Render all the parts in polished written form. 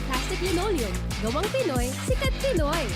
Plastic Linoleum. Gawang Pinoy, sikat Pinoy.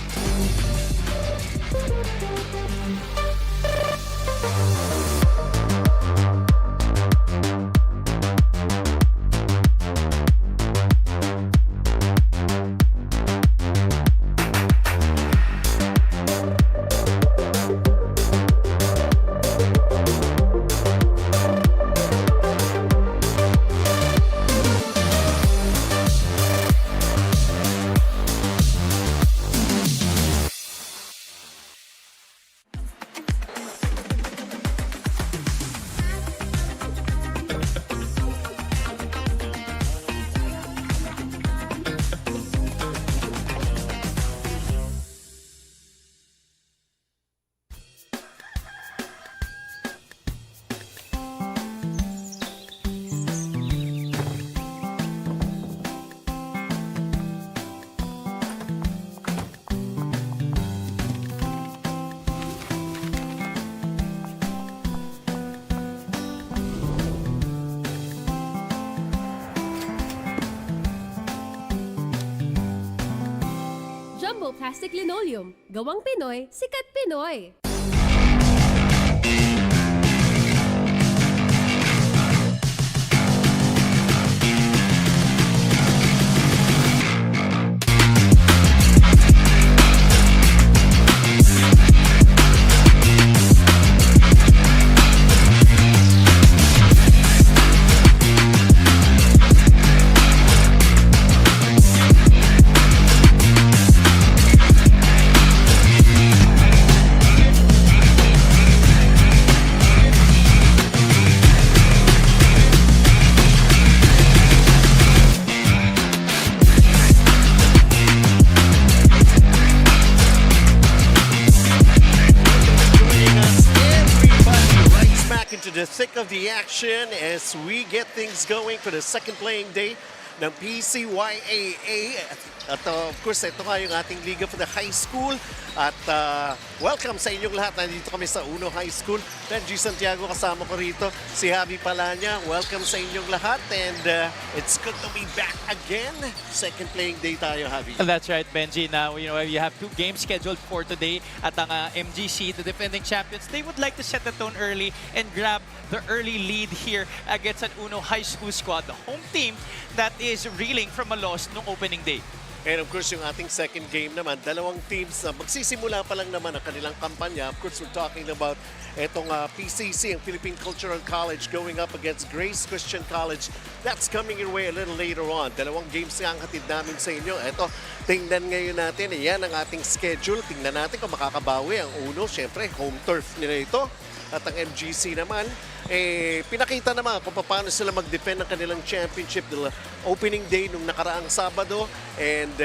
Jumbo Plastic Linoleum. Gawang Pinoy, sikat Pinoy. Into the thick of the action as we get things going for the second playing day ng PCYAA. At of course, ito nga yung ating liga for the high school. At welcome sa inyong lahat. Nandito kami sa Uno High School. Benji Santiago kasama ko rito. Si Javi Palanya. Welcome sa inyong lahat. And it's good to be back again. Second playing day tayo, Javi. That's right, Benji. Now, you know, you have 2 games scheduled for today. At ang MGC, the defending champions, they would like to set the tone early and grab the early lead here against an Uno High School squad, the home team that is reeling from a loss noong opening day. And of course, yung ating second game naman, dalawang teams na magsisimula pa lang naman ang kanilang kampanya. Of course, we're talking about itong PCC, ang Philippine Cultural College, going up against Grace Christian College. That's coming your way a little later on. Dalawang games nga ang hatid namin sa inyo. Ito, tingnan ngayon natin. Yan ang ating schedule. Tingnan natin kung makakabawi ang Uno. Siyempre, home turf nila ito. At ang MGC naman, pinakita naman kung paano sila mag-defend ng kanilang championship the opening day nung nakaraang Sabado. And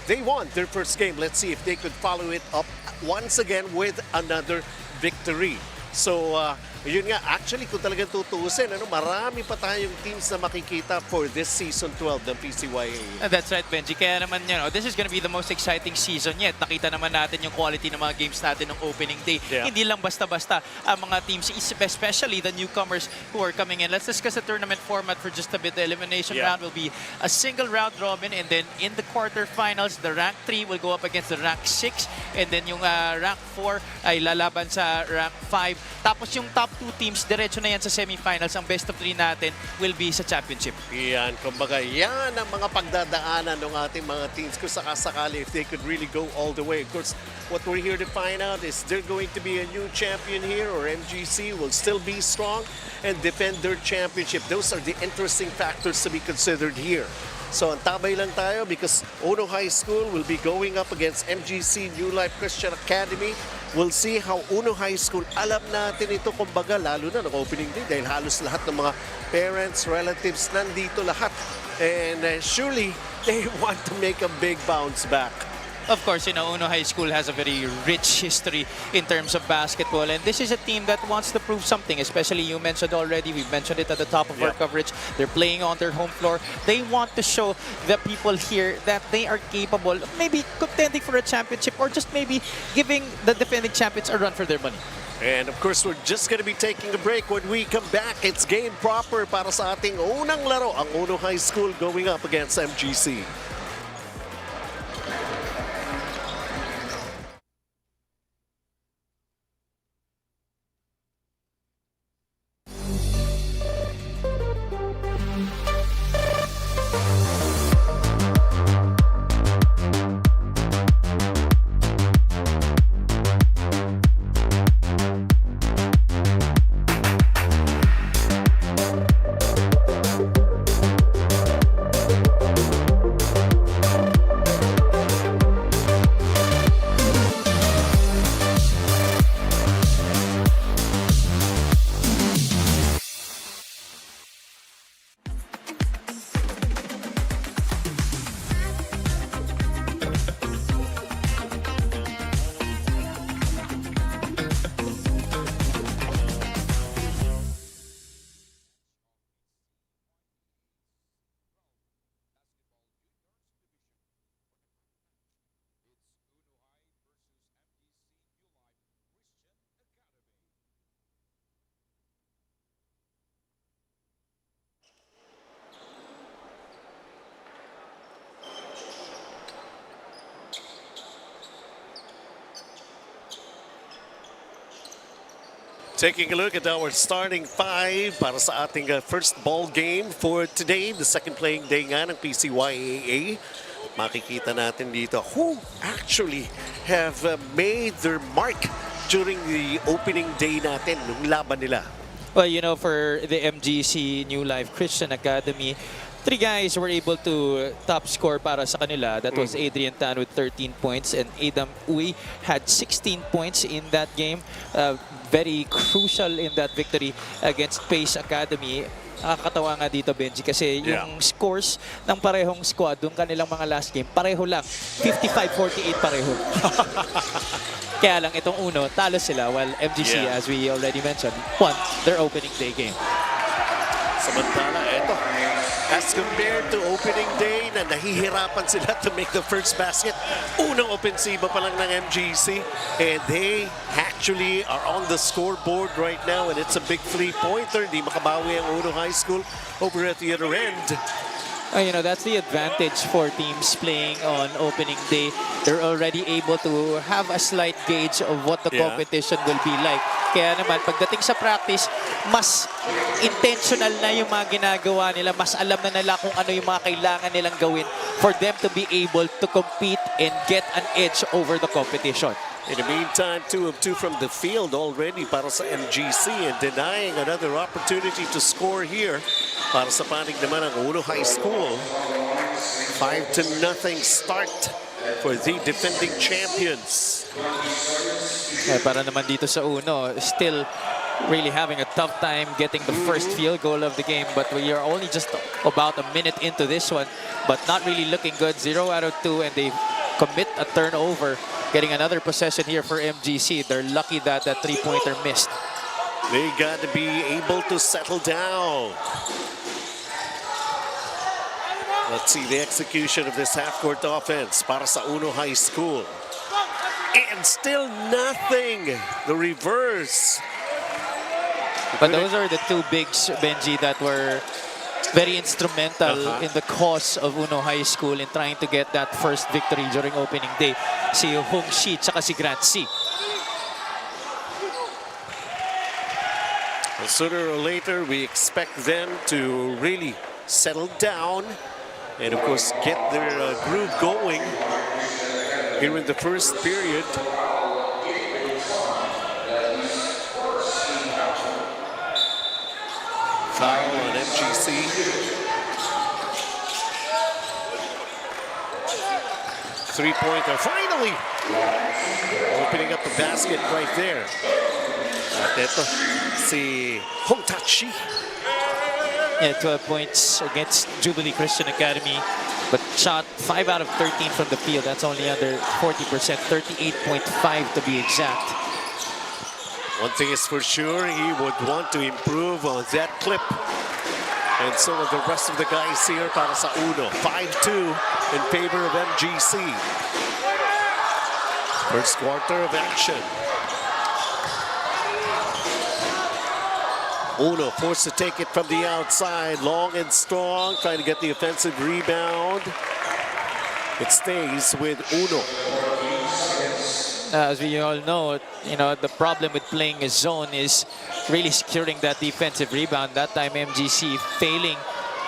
they won their first game. Let's see if they could follow it up once again with another victory. So, yun nga, actually, kung talagang tutuusin, marami pa tayong teams na makikita for this season 12 ng PCYAA. That's right, Benji. Kaya naman, you know, this is gonna be the most exciting season yet. Nakita naman natin yung quality ng mga games natin ng opening day. Yeah. Hindi lang basta-basta ang mga teams, especially the newcomers who are coming in. Let's discuss the tournament format for just a bit. The elimination round will be a single round robin, and then in the quarterfinals, the rank 3 will go up against the rank 6, and then yung rank 4 ay lalaban sa rank 5. Tapos yung top 2 teams, diretso na yan sa semifinals. Ang best of 3 natin will be sa championship. Yan, kumbaga, yan ang mga pagdadaanan ng ating mga teams kung sakasakali if they could really go all the way. Of course, what we're here to find out is there going to be a new champion here, or MGC will still be strong and defend their championship. Those are the interesting factors to be considered here. So, antabay lang tayo because Uno High School will be going up against MGC New Life Christian Academy. We'll see how Uno High School, alam natin ito kumbaga, lalo na ng opening day dahil halos lahat ng mga parents, relatives, nandito lahat. And surely, they want to make a big bounce back. Of course, you know, Uno High School has a very rich history in terms of basketball, and this is a team that wants to prove something, especially you mentioned already, we mentioned it at the top of our coverage, they're playing on their home floor. They want to show the people here that they are capable of maybe contending for a championship or just maybe giving the defending champions a run for their money. And of course, we're just going to be taking a break. When we come back, it's game proper para sa ating unang laro, ang Uno High School going up against MGC. Taking a look at our starting five para sa ating first ball game for today, the second playing day nga ng PCYAA. Makikita natin dito who actually have made their mark during the opening day natin, nung laban nila. Well, you know, for the MGC New Life Christian Academy, 3 guys were able to top score para sa kanila. That was Adrian Tan with 13 points and Adam Uy had 16 points in that game. Very crucial in that victory against Pace Academy. Nakakatawa nga dito, Benji, kasi yung scores ng parehong squad, yung kanilang mga last game, pareho lang. 55-48 pareho. Kaya lang itong uno, talo sila while MGC, as we already mentioned, won their opening day game. Samantala, eto, as compared to opening day na nahihirapan sila to make the first basket, unang opensiba pa lang ng MGC, and they actually are on the scoreboard right now, and it's a big three-pointer. Hindi makabawi ang Uno High School over at the other end. You know, that's the advantage for teams playing on opening day. They're already able to have a slight gauge of what the competition will be like. Kaya naman, pagdating sa practice, mas intentional na yung mga ginagawa nila. Mas alam na nila kung ano yung mga kailangan nilang gawin for them to be able to compete and get an edge over the competition. In the meantime, 2 of 2 from the field already para sa MGC, and denying another opportunity to score here para sa panig naman ng Uno High School. 5-0 start for the defending champions. Para naman dito sa Uno, still really having a tough time getting the first field goal of the game, but we are only just about a minute into this one, but not really looking good. 0 out of 2, and they commit a turnover, getting another possession here for MGC. They're lucky that that three-pointer missed. They got to be able to settle down. Let's see the execution of this half-court offense para sa Uno High School. And still nothing. The reverse. But those are the 2 bigs, Benji, that were very instrumental in the cause of Uno High School in trying to get that first victory during opening day. Si Hong Shi at si Grant C. Well, sooner or later, we expect them to really settle down and, of course, get their groove going here in the first period. Foul on MGC. Three-pointer, finally! Opening up the basket right there. At ito, si Hong Tachi. Yeah, 12 points against Jubilee Christian Academy, but shot 5 out of 13 from the field. That's only under 40%, 38.5 to be exact. One thing is for sure, he would want to improve on that clip. And so will the rest of the guys here para sa Uno. 5-2 in favor of MGC. First quarter of action. Uno forced to take it from the outside, long and strong, trying to get the offensive rebound. It stays with Uno. As we all know, you know, the problem with playing a zone is really securing that defensive rebound. That time, MGC failing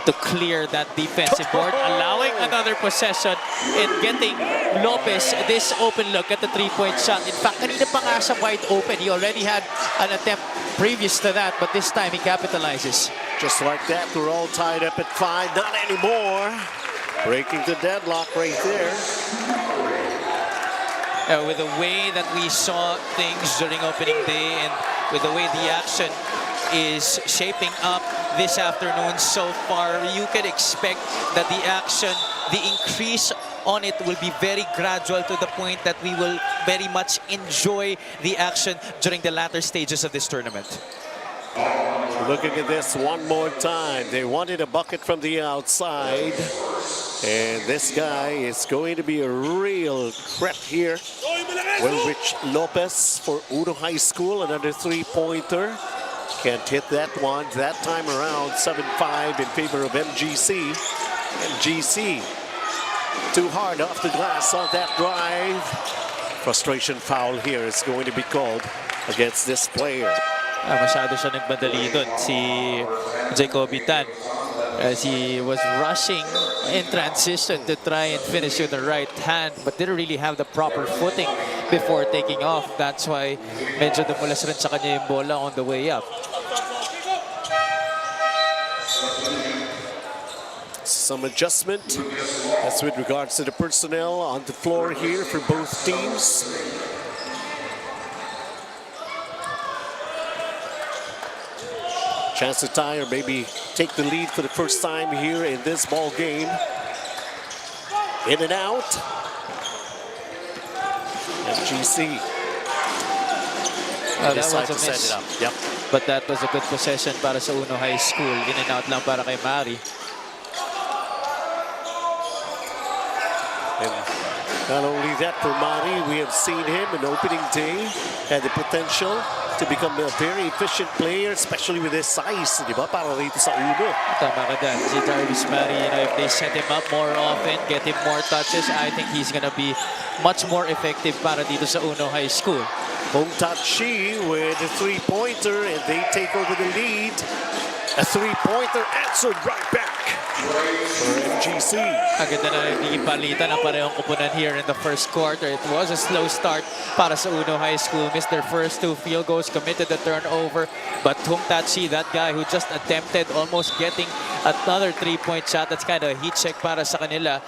to clear that defensive board, allowing another possession and getting Lopez this open look at the three-point shot. In fact, kanina pa nga siya wide open. He already had an attempt previous to that, but this time he capitalizes. Just like that, we're all tied up at 5. Not anymore. Breaking the deadlock right there. With the way that we saw things during opening day and with the way the action is shaping up this afternoon so far, you can expect that the action, the increase on it will be very gradual to the point that we will very much enjoy the action during the latter stages of this tournament. Looking at this one more time. They wanted a bucket from the outside. And this guy is going to be a real threat here. Will Rich Lopez for Uno High School, another three-pointer. Can't hit that one that time around. 7-5 in favor of MGC. MGC too hard off the glass on that drive. Frustration foul here is going to be called against this player. Masyado siya nagmadali doon, si Jacoby Tan. As he was rushing in transition to try and finish with the right hand, but didn't really have the proper footing before taking off. That's why medyo dumulas rin sa kanya yung bola on the way up. Some adjustment. That's with regards to the personnel on the floor here for both teams. Chance to tie or maybe take the lead for the first time here in this ball game. In and out. MGC. That was Decide a to set miss. it up. Yep. But that was a good possession para sa Uno High School. In and out lang para kay Mari. And not only that for Mari, we have seen him in opening day, had the potential to become a very efficient player, especially with his size, di ba? Para rito sa Uno. Tama ka dyan. Si Jarvis Mari, if they set him up more often, get him more touches, I think he's gonna be much more effective para dito sa Uno High School. Hong Tachi with a three-pointer, and they take over the lead. A three-pointer answered right back for MGC. Agad na nagiging palitan ang parehong kupunan here in the first quarter. It was a slow start para sa Uno High School. Missed their first 2 field goals, committed the turnover. But Hong Tachi, that guy who just attempted almost getting another 3-point shot, that's kind of a heat check para sa kanila.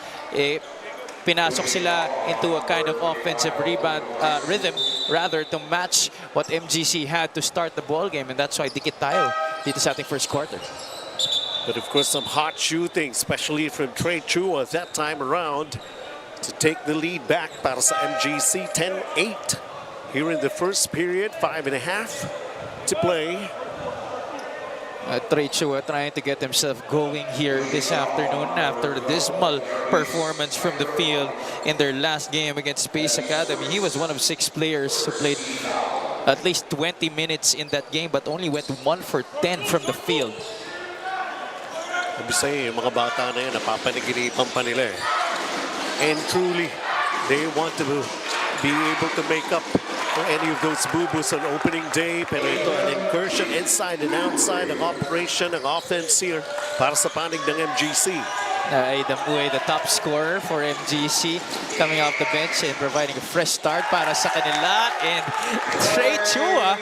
Pinasok sila into a kind of offensive rebound rhythm rather to match what MGC had to start the ball game, and that's why dikit tayo dito sa ating first quarter. But of course, some hot shooting, especially from Trey Chua that time around to take the lead back para sa MGC. 10-8 here in the first period, 5.5 to play. Trey Chua trying to get himself going here this afternoon after the dismal performance from the field in their last game against Space Academy. He was one of 6 players who played at least 20 minutes in that game but only went 1 for 10 from the field. Sabi sa'yo, yung mga bata na yan, napapanaginipan pa nila eh. And truly, they want to be able to make up for any of those boo-boos on opening day. Pero ito, an incursion inside and outside ng operation, ng offense here para sa panig ng MGC. Aidan Buhay, the top scorer for MGC, coming off the bench and providing a fresh start para sa kanila. And Trey Chua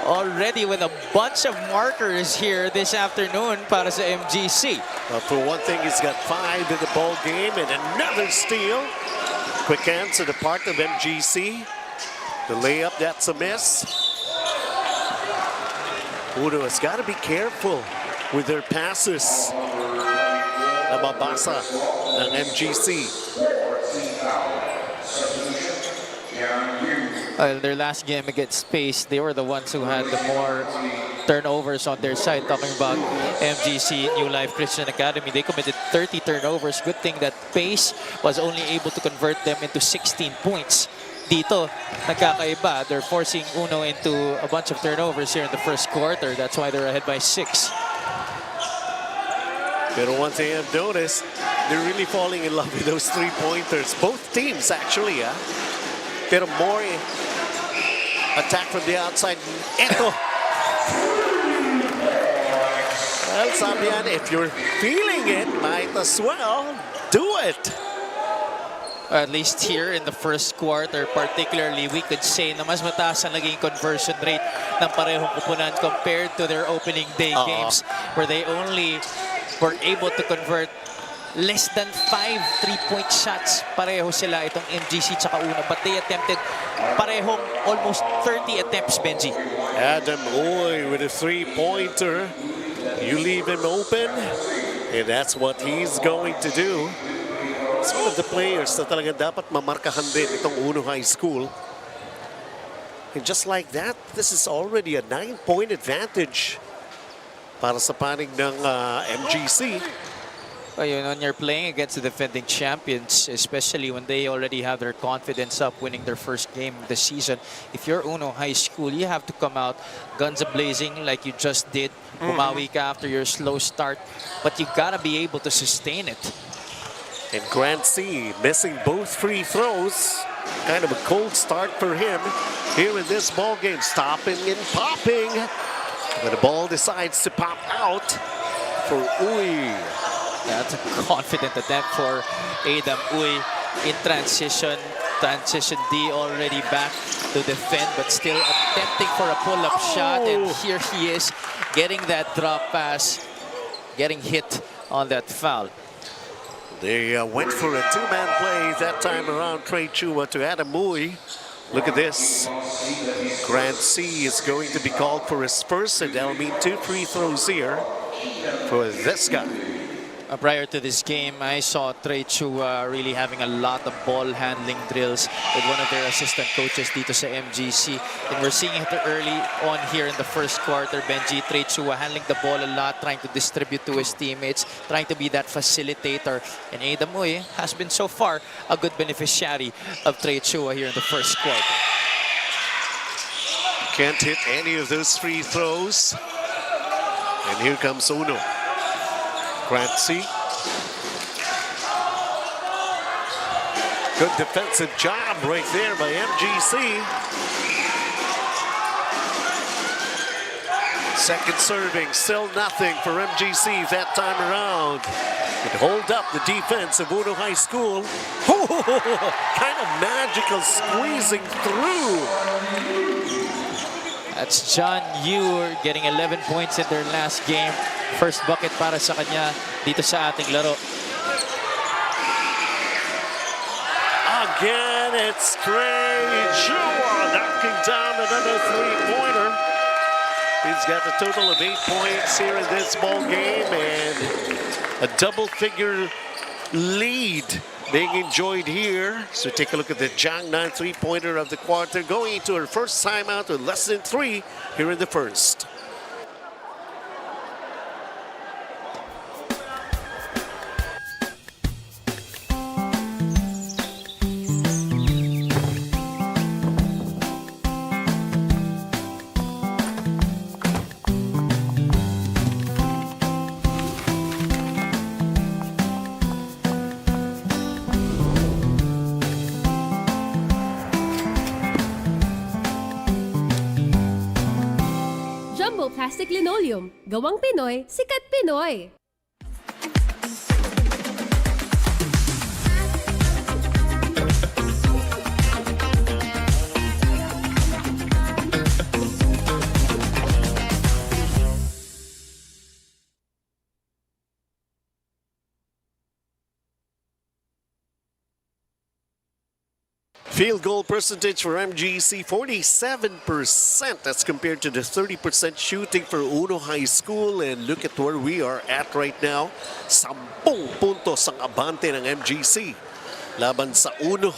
already with a bunch of markers here this afternoon para sa MGC. For one thing, he's got 5 in the ball game and another steal. Quick answer to part of MGC. The layup, that's a miss. Uno has got to be careful with their passes. Nababasa ng MGC. Well, their last game against Space, they were the ones who had the more turnovers on their side. Talking about MGC, New Life Christian Academy, they committed 30 turnovers. Good thing that Pace was only able to convert them into 16 points. Dito, nagkakaiba. They're forcing Uno into a bunch of turnovers here in the first quarter. That's why they're ahead by 6. Pero one thing I've noticed, they're really falling in love with those three-pointers. Both teams, actually, Pero more attack from the outside. Eto! Well, sabi yan, if you're feeling it, might as well do it. At least here in the first quarter, particularly, we could say na mas mataas ang naging conversion rate ng parehong kupunan compared to their opening day games where they only were able to convert less than 5 3-point shots. Pareho sila itong MGC tsaka Uno, but they attempted parehong almost 30 attempts, Benji. Adam Oy with a three-pointer. You leave him open, and that's what he's going to do. It's one of the players na talaga dapat mamarkahan din itong Uno High School. And just like that, this is already a 9-point advantage para sa panig ng MGC. Ayun, when you're playing against the defending champions, especially when they already have their confidence up winning their first game of the season, if you're Uno High School, you have to come out guns a-blazing like you just did. Bumawi ka after your slow start, but you gotta be able to sustain it. And Grant C missing both free throws. kind of a cold start for him here in this ball game. Stopping and popping. But the ball decides to pop out for Uy. That's a confident attempt for Adam Uy in transition. Transition D already back to defend, but still attempting for a pull-up shot. And here he is getting that drop pass, getting hit on that foul. They went for a two-man play that time around. Trey Chua to Adam Uy. Look at this. Grant C is going to be called for his first, and that'll mean 2 free throws here for this guy. Prior to this game, I saw Trey Chua really having a lot of ball handling drills with one of their assistant coaches dito sa MGC. And we're seeing it early on here in the first quarter. Benji, Trey Chua handling the ball a lot, trying to distribute to his teammates, trying to be that facilitator. And Adam Uy has been so far a good beneficiary of Trey Chua here in the first quarter. Can't hit any of those free throws. And here comes Uno. Grant C. Good defensive job right there by MGC. Second serving, still nothing for MGC that time around. It hold up the defense of Uno High School. Kind of magical squeezing through. That's John Ure getting 11 points in their last game. First bucket para sa kanya dito sa ating laro. Again, it's Trey Chua knocking down another three-pointer. He's got a total of 8 points here in this ball game and a double-figure lead being enjoyed here. So take a look at the Jiangnan three-pointer of the quarter going into her first timeout with less than 3 here in the first. Jumbo Plastic Linoleum. Gawang Pinoy, sikat Pinoy. Field goal percentage for MGC, 47%. That's compared to the 30% shooting for Uno High School. And look at where we are at right now. 10 puntos ang abante ng MGC laban sa Uno.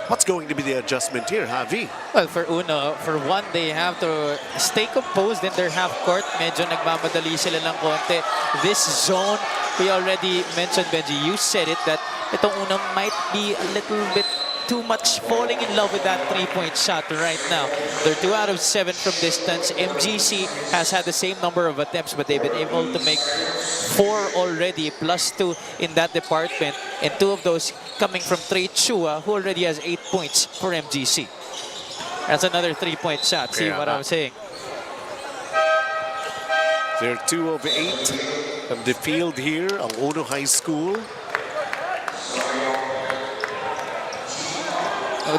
What's going to be the adjustment here, Javi? Well, for Uno, for one, they have to stay composed in their half court. Medyo nagmamadali sila ng konti. This zone, we already mentioned, Benji, you said it, that itong Uno might be a little bit too much falling in love with that three-point shot right now. They're 2 out of 7 from distance. MGC has had the same number of attempts, but they've been able to make 4 already, plus 2 in that department. And 2 of those coming from Trey Chua, who already has 8 points for MGC. That's another three-point shot. See what I'm saying? They're 2 of 8 of the field here on Uno High School.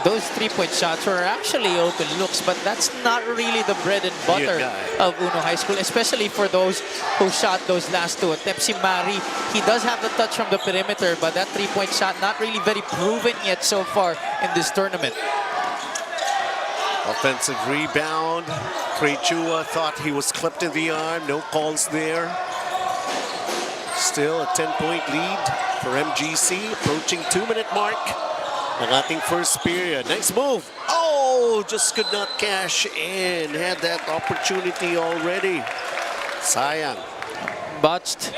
Those three-point shots were actually open looks, but that's not really the bread and butter of Uno High School, especially for those who shot those last 2 attempts. Si Mari, he does have the touch from the perimeter, but that three-point shot not really very proven yet so far in this tournament. Offensive rebound. Trey Chua thought he was clipped in the arm. No calls there. Still a 10-point lead for MGC, approaching 2-minute mark. Ang ating first period. Nice move. Oh, just could not cash in. Had that opportunity already. Sayang. Botched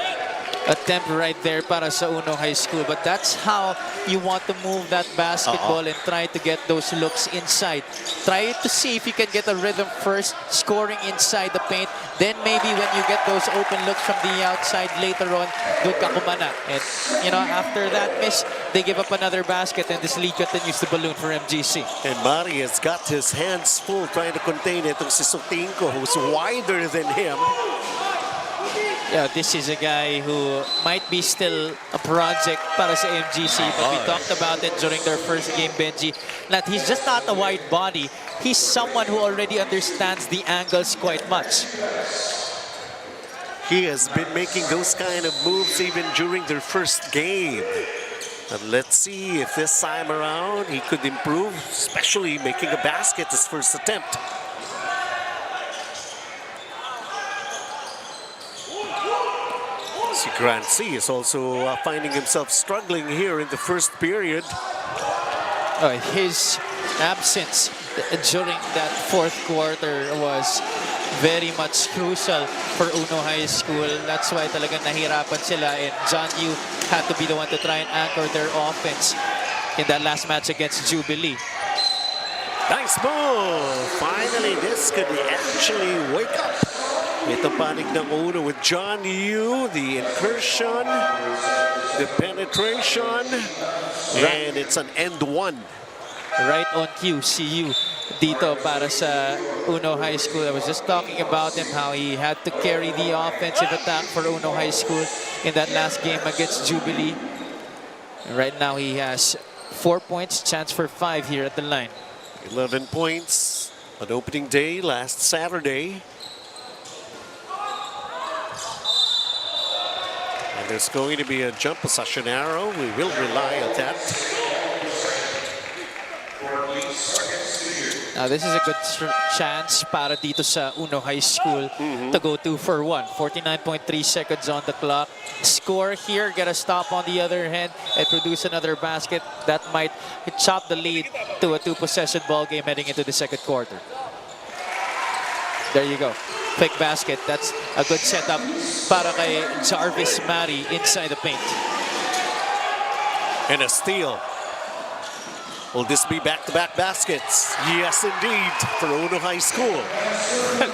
attempt right there para sa Uno High School. But that's how you want to move that basketball and try to get those looks inside. Try to see if you can get a rhythm first, scoring inside the paint. Then maybe when you get those open looks from the outside later on, doon ka kumana. And, you know, after that miss, they give up another basket and this lead continues to balloon for MGC. And Mari has got his hands full trying to contain itong si Sotinko, who's wider than him. Yeah, this is a guy who might be still a project para sa MGC, but we talked about it during their first game, Benji, that he's just not a wide body. He's someone who already understands the angles quite much. He has been making those kind of moves even during their first game. And let's see if this time around he could improve, especially making a basket his first attempt. Si Grant C is also finding himself struggling here in the first period. His absence during that fourth quarter was very much crucial for Uno High School. That's why talagang nahirapan sila, and John Yu had to be the one to try and anchor their offense in that last match against Jubilee. Nice move! Finally, this could actually wake up. Ito panig ng Uno with John Yu, the incursion, the penetration, and it's an end one. Right on cue, CU dito para sa Uno High School. I was just talking about him, how he had to carry the offensive attack for Uno High School in that last game against Jubilee. And right now he has 4 points, chance for 5 here at the line. 11 points on opening day last Saturday. And there's going to be a jump possession arrow. We will rely on that. Now this is a good chance para dito sa Uno High School to go 2 for 1. 49.3 seconds on the clock. Score here, get a stop on the other hand, and produce another basket that might chop the lead to a 2-possession ball game heading into the second quarter. There you go. Quick basket. That's a good setup para kay Jarvis Mari inside the paint. And a steal. Will this be back-to-back baskets? Yes, indeed, for Uno High School.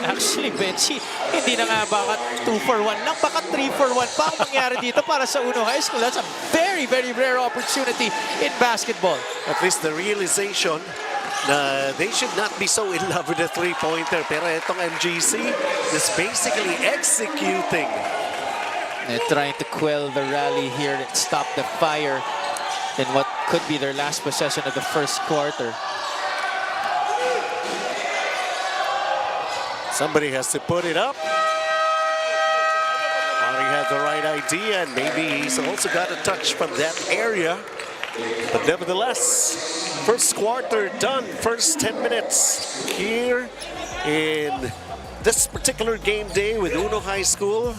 Actually, Benji, hindi na nga baka 2 for 1 lang, baka 3 for 1 pa ang mangyari dito para sa Uno High School. That's a very, very rare opportunity in basketball. At least the realization na they should not be so in love with the three-pointer. Pero itong MGC is basically executing. They're trying to quell the rally here and stop the fire in what could be their last possession of the first quarter. Somebody has to put it up. Mari had the right idea, and maybe he's also got a touch from that area. But nevertheless, first quarter done, first 10 minutes here in this particular game day with Uno High School,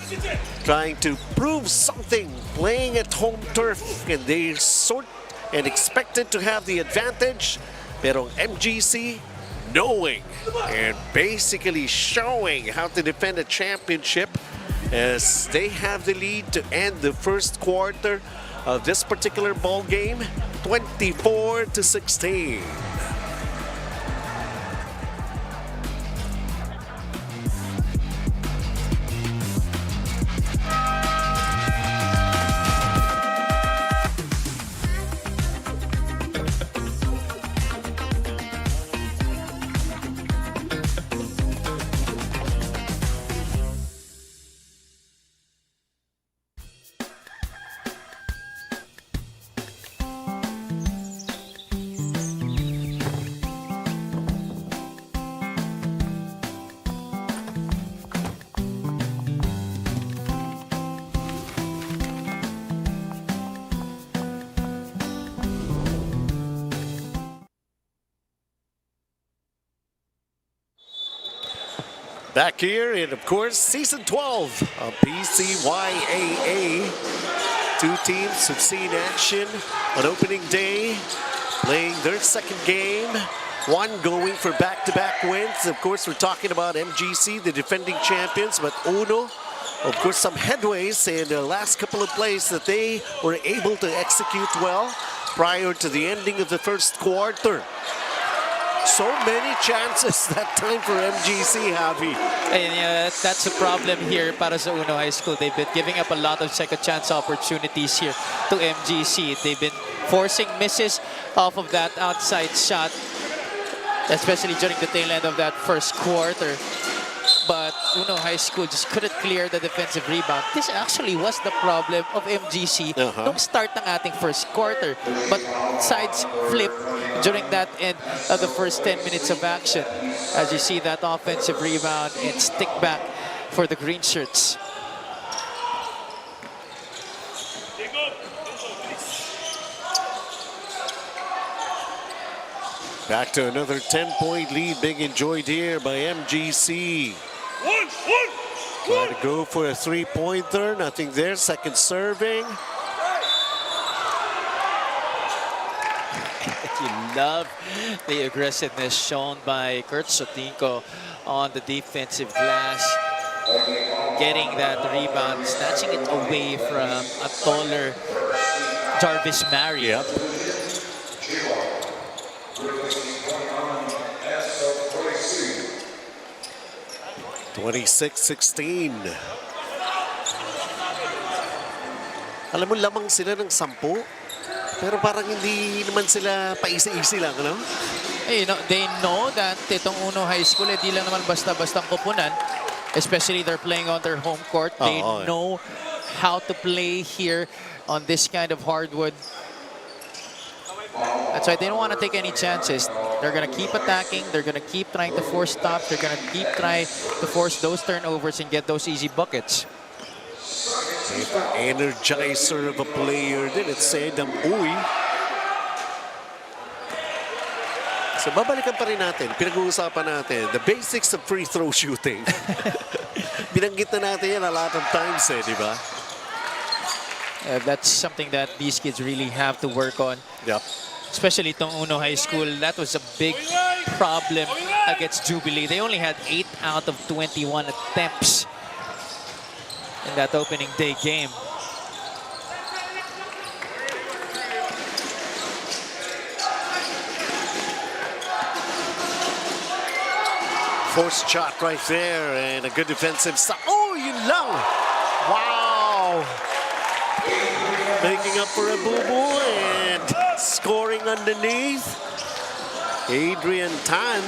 trying to prove something, playing at home turf, and they sort and expected to have the advantage. Pero MGC knowing and basically showing how to defend a championship as they have the lead to end the first quarter of this particular ball game, 24-16. Back here in, of course, Season 12 of PCYAA. Two teams who've seen action on opening day, playing their second game. One going for back-to-back wins. Of course, we're talking about MGC, the defending champions, but Uno Of course, some headways in the last couple of plays that they were able to execute well prior to the ending of the first quarter. So many chances that time for MGC, Javi. And that's a problem here para sa Uno High School. They've been giving up a lot of second chance opportunities here to MGC. They've been forcing misses off of that outside shot, especially during the tail end of that first quarter. But Uno High School just couldn't clear the defensive rebound. This actually was the problem of MGC nung start ng ating first quarter. But sides flipped during that end of the first 10 minutes of action. As you see that offensive rebound and stick back for the green shirts. Back to another 10-point lead being enjoyed here by MGC. Try to go for a three-pointer. Nothing there. Second serving. You love the aggressiveness shown by Kurt Sotinko on the defensive glass. Getting that rebound, snatching it away from a taller Jarvis Mary. Yep. 26-16. Alam mo, lamang sila ng 10. Pero parang hindi naman sila paisa-isi lang, no? Hey, they know that itong Uno High School, di lang naman basta-bastang kupunan. Especially they're playing on their home court. They know how to play here on this kind of hardwood. That's why they don't want to take any chances. They're going to keep attacking. They're going to keep trying to force stops. They're going to keep trying to force those turnovers and get those easy buckets. Energizer of a player din. It's Edam Uy. So babalikan pa rin natin. Pinag-uusapan natin the basics of free throw shooting. Binanggit na natin yan a lot of times, di ba? That's something that these kids really have to work on. Yep. Especially itong Uno High School, that was a big problem against Jubilee. They only had 8 out of 21 attempts in that opening day game. Forced shot right there and a good defensive stop. Oh, yun lang! Wow! Making up for a boo-boo and scoring underneath. Adrian Tan.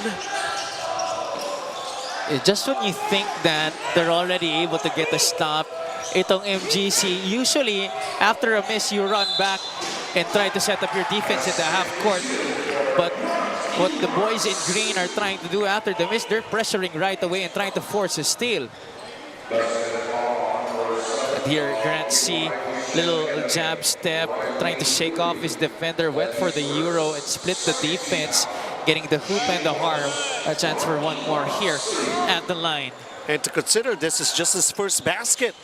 Just when you think that they're already able to get a stop, itong MGC, usually after a miss, you run back and try to set up your defense at the half court. But what the boys in green are trying to do after the miss, they're pressuring right away and trying to force a steal. And here, Grant C, little jab step, trying to shake off his defender, went for the Euro and split the defense, getting the hoop and the harm. A chance for one more here at the line. And to consider this is just his first basket.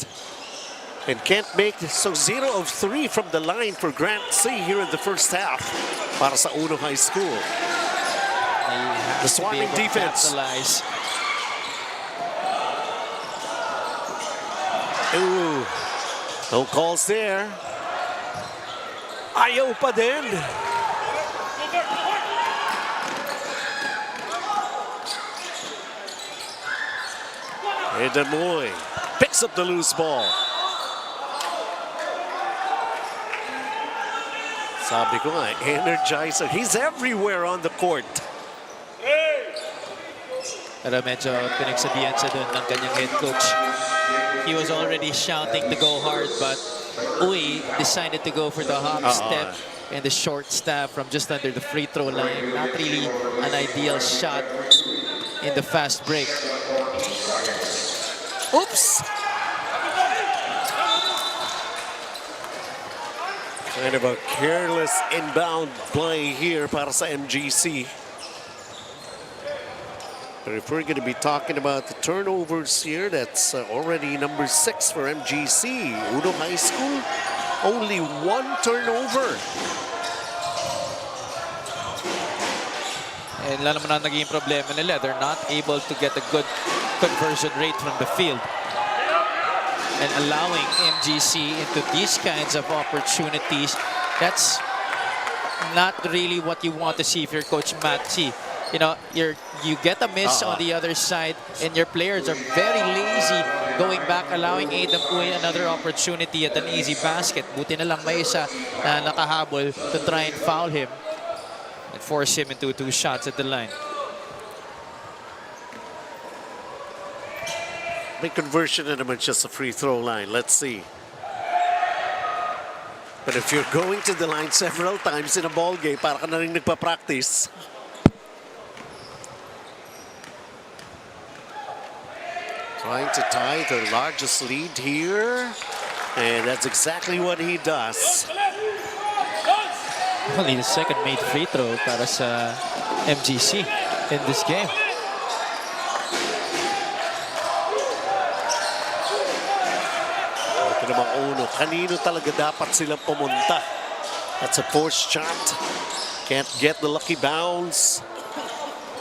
And can't make, so 0 of 3 from the line for Grant C here in the first half para sa Uno High School. The swarming defense. Ooh, no calls there. Ayaw pa din. Edamoy picks up the loose ball. Sabi ko nga, Energizer. He's everywhere on the court. Pero medyo pinagsabihan siya dun ng kanyang head coach. He was already shouting to go hard, but Uy decided to go for the hop step and the short stab from just under the free throw line. Not really an ideal shot in the fast break. Oops! Kind of a careless inbound play here para sa MGC. But if we're going to be talking about the turnovers here, that's already number 6 for MGC. Uno High School, only 1 turnover. And alam mo na naging problema nila. They're not able to get a good conversion rate from the field. and allowing MGC into these kinds of opportunities, that's not really what you want to see if you're Coach Matt T. You know, you get a miss on the other side, and your players are very lazy going back, allowing Adam Uy another opportunity at an easy basket. Buti na lang may isa na nakahabol to try and foul him and force him into 2 shots at the line. May conversion na naman siya sa free throw line. Let's see. But if you're going to the line several times in a ball game, para ka na rin nagpa-practice. Trying to tie the largest lead here. And that's exactly what he does. Only the second made free throw para sa MGC in this game. Ito namang Uno. Kanino talaga dapat silang pumunta? That's a forced shot. Can't get the lucky bounce.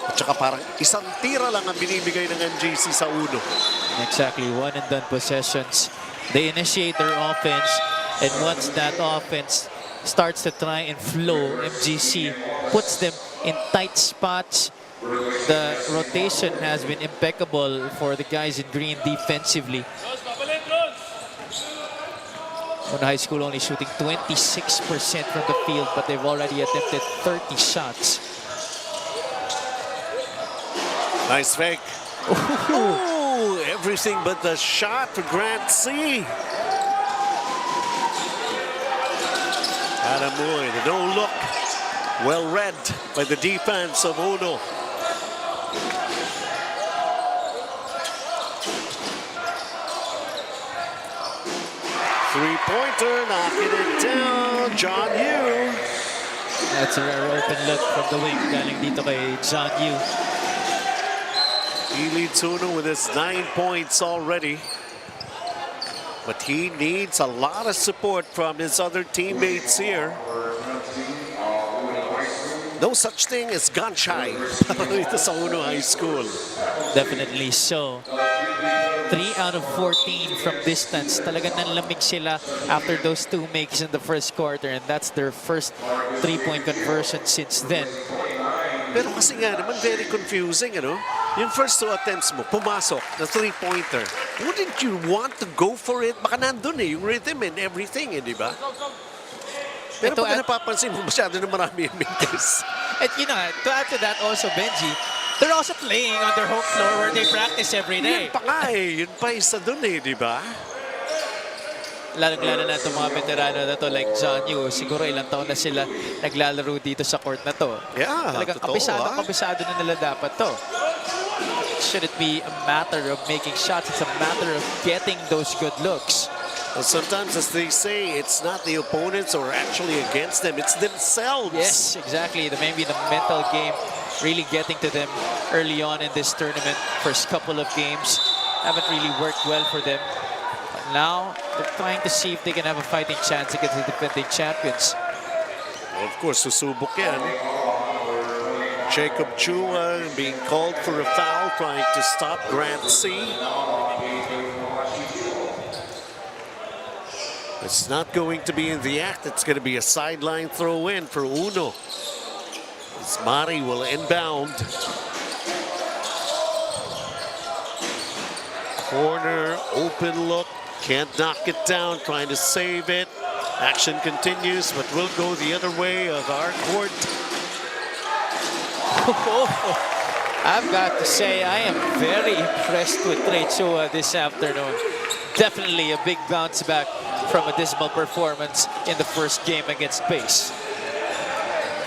At saka parang isang tira lang ang binibigay ng MGC sa Uno. Exactly, one and done possessions. They initiate their offense, and once that offense starts to try and flow, MGC puts them in tight spots. The rotation has been impeccable for the guys in green defensively. Uno High School only shooting 26% from the field, but they've already attempted 30 shots. Nice fake. Ooh, everything but the shot for Grant C. Adam Uy, the no look. Well read by the defense of Uno. Three-pointer, knocking it down, John Yu. That's a rare open look from the wing galing dito kay John Yu. He leads Uno with his 9 points already. But he needs a lot of support from his other teammates here. No such thing as gun shy para dito sa Uno High School. Definitely so. 3 out of 14 from distance. Talagang nanlamig sila after those 2 makes in the first quarter, and that's their first 3-point conversion since then. Pero kasi nga naman, very confusing, ano? Yung first 2 attempts mo, pumasok na 3-pointer. Wouldn't you want to go for it? Baka nandun yung rhythm and everything, di ba? Pero pag napapansin mo, masyado na marami yung minutes. And you know, to add to that also, Benji, they're also playing on their home floor where they practice every day. Yun pa nga yun pa isa dun di ba? Lalo-lalo na itong mga veterano na to like John Yu, siguro ilang taon na sila naglalaro dito sa court na to. Yeah, talagang totoo, kabisado na nila dapat to. Should it be a matter of making shots? It's a matter of getting those good looks. Well, sometimes, as they say, it's not the opponents or actually against them, it's themselves. Yes, exactly. Maybe the mental game really getting to them early on in this tournament. First couple of games haven't really worked well for them. Now, they're trying to see if they can have a fighting chance against the defending champions. Well, of course, susubok yan. Jacob Chua being called for a foul, trying to stop Grant C. It's not going to be in the act. It's going to be a sideline throw-in for Uno. As Mari will inbound. Corner, open look. Can't knock it down, trying to save it. Action continues, but we'll go the other way of our court. I've got to say, I am very impressed with Trey Chua this afternoon. Definitely a big bounce back from a dismal performance in the first game against Pace.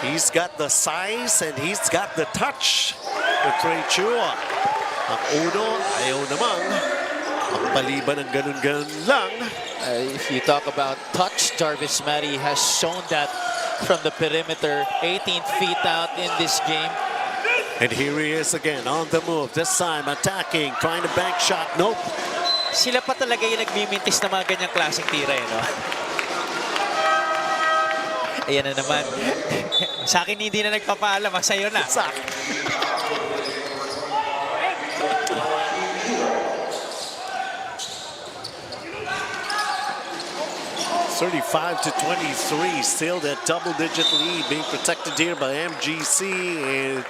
He's got the size and he's got the touch for Trey Chua. Ang Uno, ayaw namang magpaliban ng ganun-ganun lang. If you talk about touch, Jarvis Matty has shown that from the perimeter, 18 feet out in this game. And here he is again on the move. This time attacking, trying to bank shot. Nope. Sila pa talaga yung nagmimintis na mga ganyang klaseng tira, no? Ayan na naman. Sa akin hindi na nagpapaalam, sa'yo na. Sa akin. 35 to 23, still that double-digit lead being protected here by MGC, and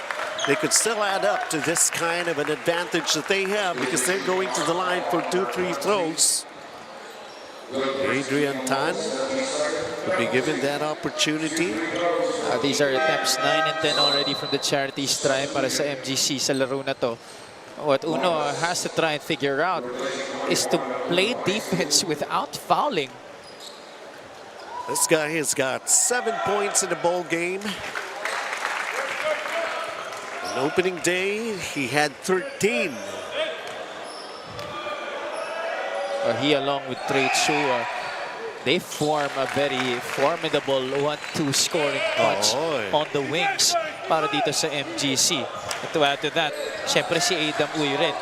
they could still add up to this kind of an advantage that they have because they're going to the line for 2 free throws. Adrian Tan will be given that opportunity. These are attempts 9 and 10 already from the charity stripe para sa MGC sa laro na to. What Uno has to try and figure out is to play defense without fouling. This guy has got 7 points in the ball game. On opening day, he had 13. He along with Trey Chua, they form a very formidable 1-2 scoring punch on the wings para dito sa MGC. And to add to that, syempre si Adam Uy rin.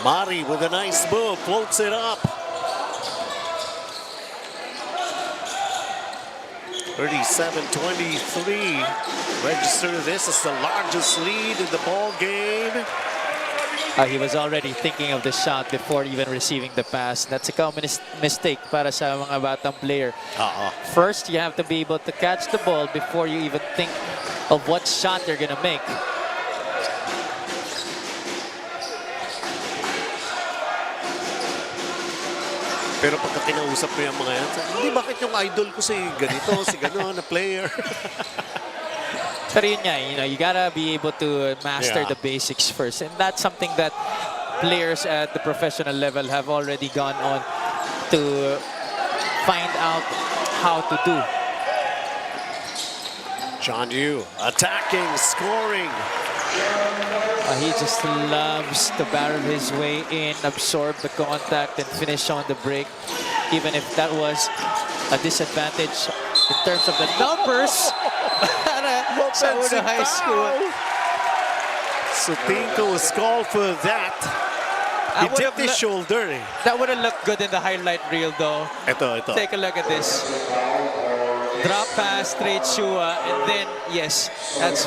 Mari with a nice move, floats it up. 37-23. Register this as the largest lead in the ball game. He was already thinking of the shot before even receiving the pass. That's a common mistake para sa mga batang player. First, you have to be able to catch the ball before you even think of what shot you're gonna make. Pero pagka kinausap mo yung mga yan, hindi, bakit yung idol ko si ganito, si gano'n na player? Pero yun nga, you gotta be able to master the basics first. And that's something that players at the professional level have already gone on to find out how to do. John Yu attacking, scoring. He just loves to barrel his way in, absorb the contact, and finish on the break. Even if that was a disadvantage in terms of the numbers. Sa Uno High School. Sotinko was called for that. He dipped his shoulder. That would have looked good in the highlight reel though. Ito. Take a look at this. Drop pass, straight Chua, and then, yes, that's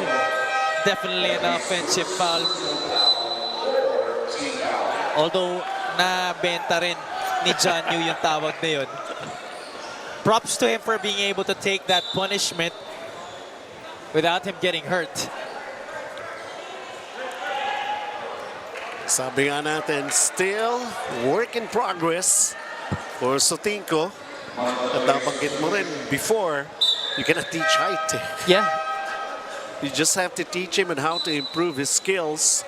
definitely an offensive foul. Although, nabenta rin ni John Yu yung tawag na yun. Props to him for being able to take that punishment without him getting hurt. Sabi nga natin, still work in progress for Sotinko. At nabanggit mo rin before, you cannot teach height. Yeah. You just have to teach him on how to improve his skills.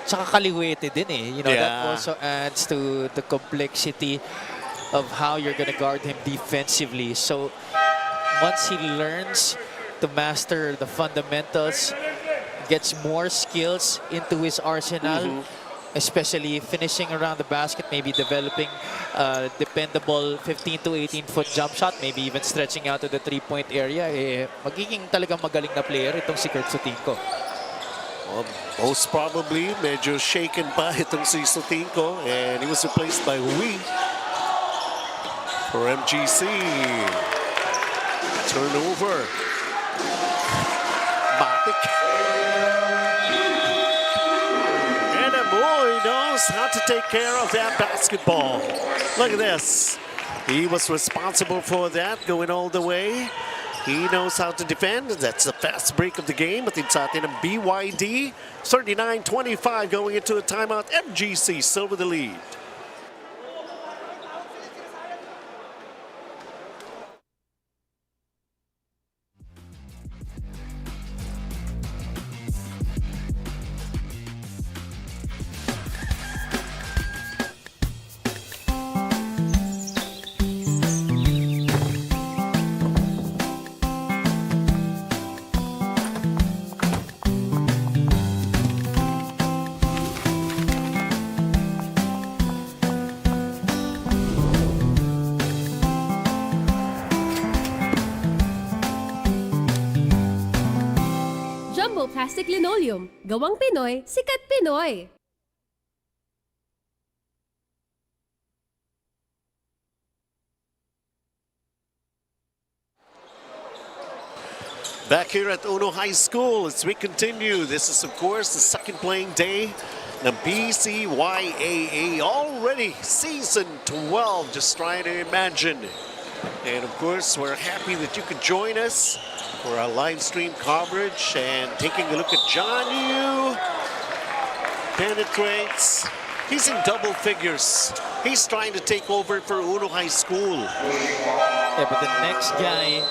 Tsaka kaliwete din eh. That also adds to the complexity of how you're gonna guard him defensively. So once he learns to master the fundamentals, gets more skills into his arsenal, especially finishing around the basket, maybe developing a dependable 15 to 18-foot jump shot, maybe even stretching out to the three-point area, magiging talagang magaling na player itong si Kurt Sotinko. Well, most probably, medyo shaken pa itong si Sotinko, and he was replaced by Hui for MGC. Turnover. Batik. And Amoy knows how to take care of that basketball. Look at this. He was responsible for that, going all the way. He knows how to defend. That's the fast break of the game. At sa atin ng BYD. 39-25 going into a timeout. MGC still with the lead. Jumbo Plastic Linoleum. Gawang Pinoy, sikat Pinoy. Back here at Uno High School as we continue. This is, of course, the second playing day ng PCYAA. Already season 12, just trying to imagine. And, of course, we're happy that you could join us for our live stream coverage. And taking a look at John Yu. Penetrates. He's in double figures. He's trying to take over for Uno High School. Yeah, but the next guy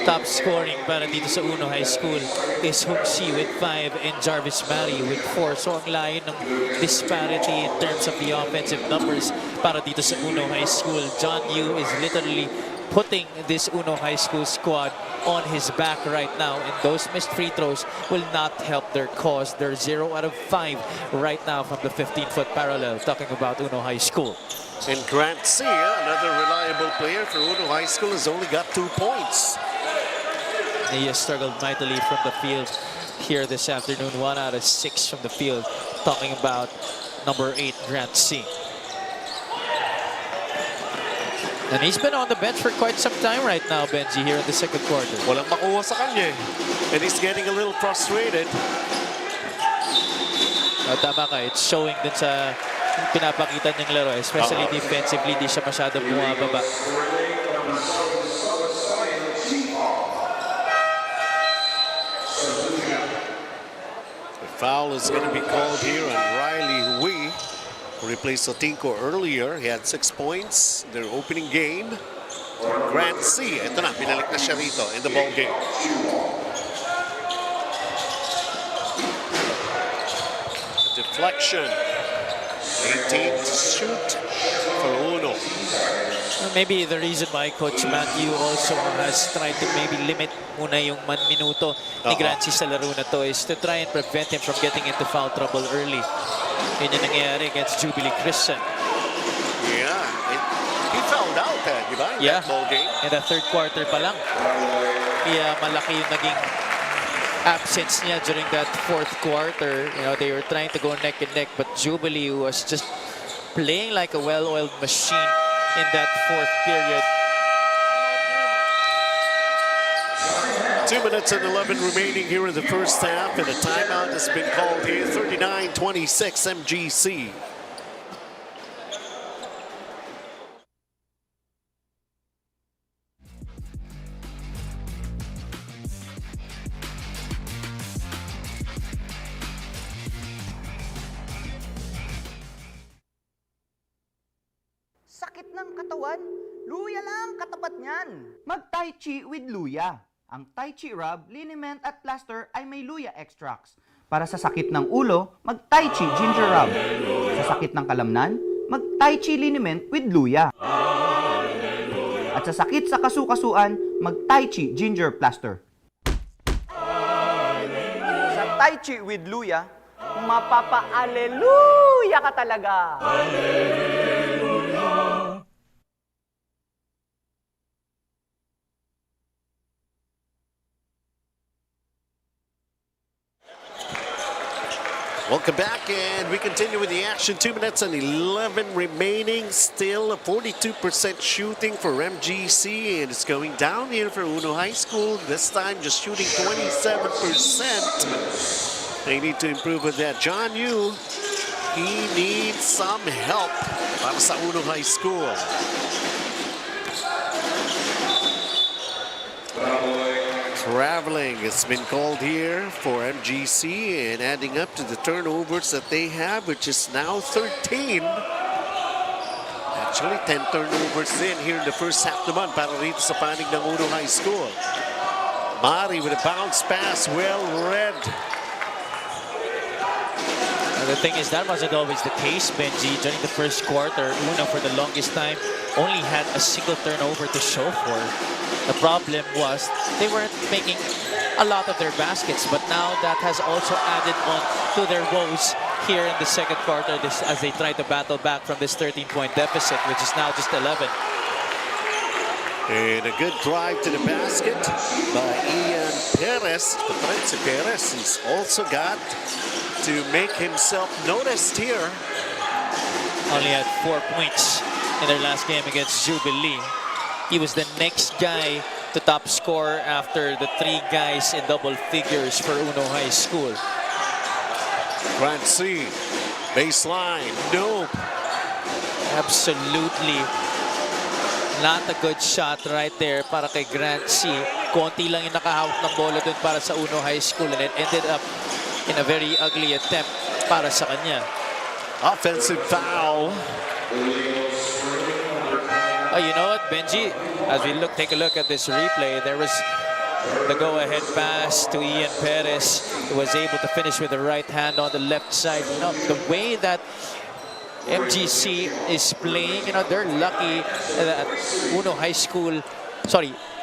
top scoring para dito sa Uno High School is Hooksy with 5 and Jarvis Mari with 4. So ang layo ng disparity in terms of the offensive numbers para dito sa Uno High School. John Yu is literally putting this Uno High School squad on his back right now, and those missed free throws will not help their cause. They're 0 out of 5 right now from the 15-foot parallel, talking about Uno High School. And Grant Sia, another reliable player for Uno High School, has only got 2 points. He has struggled mightily from the field here this afternoon. 1 out of 6 from the field, talking about number 8, Grant C. And he's been on the bench for quite some time right now, Benji, here in the second quarter. Walang makuha sa kanya. And he's getting a little frustrated. Tama ka, it's showing din sa pinapakita niyang laro, especially defensively, di siya masyadong bumababa. The foul is going to be called here on Riley Hui, who replaced Sotinko earlier. He had 6 points in their opening game. Grant C, ito na, binalik na siya rito in the ball game. Deflection. 18 to shoot for Uno. Maybe the reason why Coach Matthew also has tried to maybe limit muna yung minuto ni Grant C sa laro na to is to try and prevent him from getting into foul trouble early. Yun yung nangyayari against Jubilee Christian. Yeah, he fouled out di ba? In that ball game. In the third quarter pa lang. Kaya malaki yung naging absence niya during that fourth quarter. You know, they were trying to go neck and neck, but Jubilee was just playing like a well-oiled machine in that fourth period. 2 minutes and 11 remaining here in the first half, and a timeout has been called here. 39-26 MGC. Sakit ng katawan? Luya lang katapat niyan. Mag-Tai Chi with Luya. Ang Tai Chi rub, liniment at plaster ay may Luya extracts. Para sa sakit ng ulo, mag-Tai Chi ginger rub. Sa sakit ng kalamnan, mag-Tai Chi liniment with Luya. At sa sakit sa kasukasuan, mag-Tai Chi ginger plaster. Sa Tai Chi with Luya, mapapa-aleluya ka talaga. Welcome back, and we continue with the action. 2 minutes and 11 remaining. Still a 42% shooting for MGC, and it's going down here for Uno High School. This time just shooting 27%. They need to improve with that. John Yu, he needs some help para sa Uno High School. Traveling has been called here for MGC, and adding up to the turnovers that they have, which is now 13. Actually, 10 turnovers in here in the first half naman para rito sa panig ng Uno High School. Mari with a bounce pass, well read. The thing is, that wasn't always the case, Benji. During the first quarter, Uno for the longest time only had a single turnover to show for. The problem was they weren't making a lot of their baskets, but now that has also added on to their woes here in the second quarter as they try to battle back from this 13-point deficit, which is now just 11. And a good drive to the basket by Ian Perez. Patricio Perez, he's also got to make himself noticed here. Only had 4 points in their last game against Jubilee. He was the next guy to top score after the 3 guys in double figures for Uno High School. Grant C, baseline, nope. Absolutely not a good shot right there para kay Grant C. Konti lang yung nakahawak ng bola dun para sa Uno High School, and it ended up in a very ugly attempt para sa kanya. Offensive foul. Oh, you know what, Benji? As we take a look at this replay, there was the go-ahead pass to Ian Perez, who was able to finish with the right hand on the left side. You know, the way that MGC is playing, you know, they're lucky that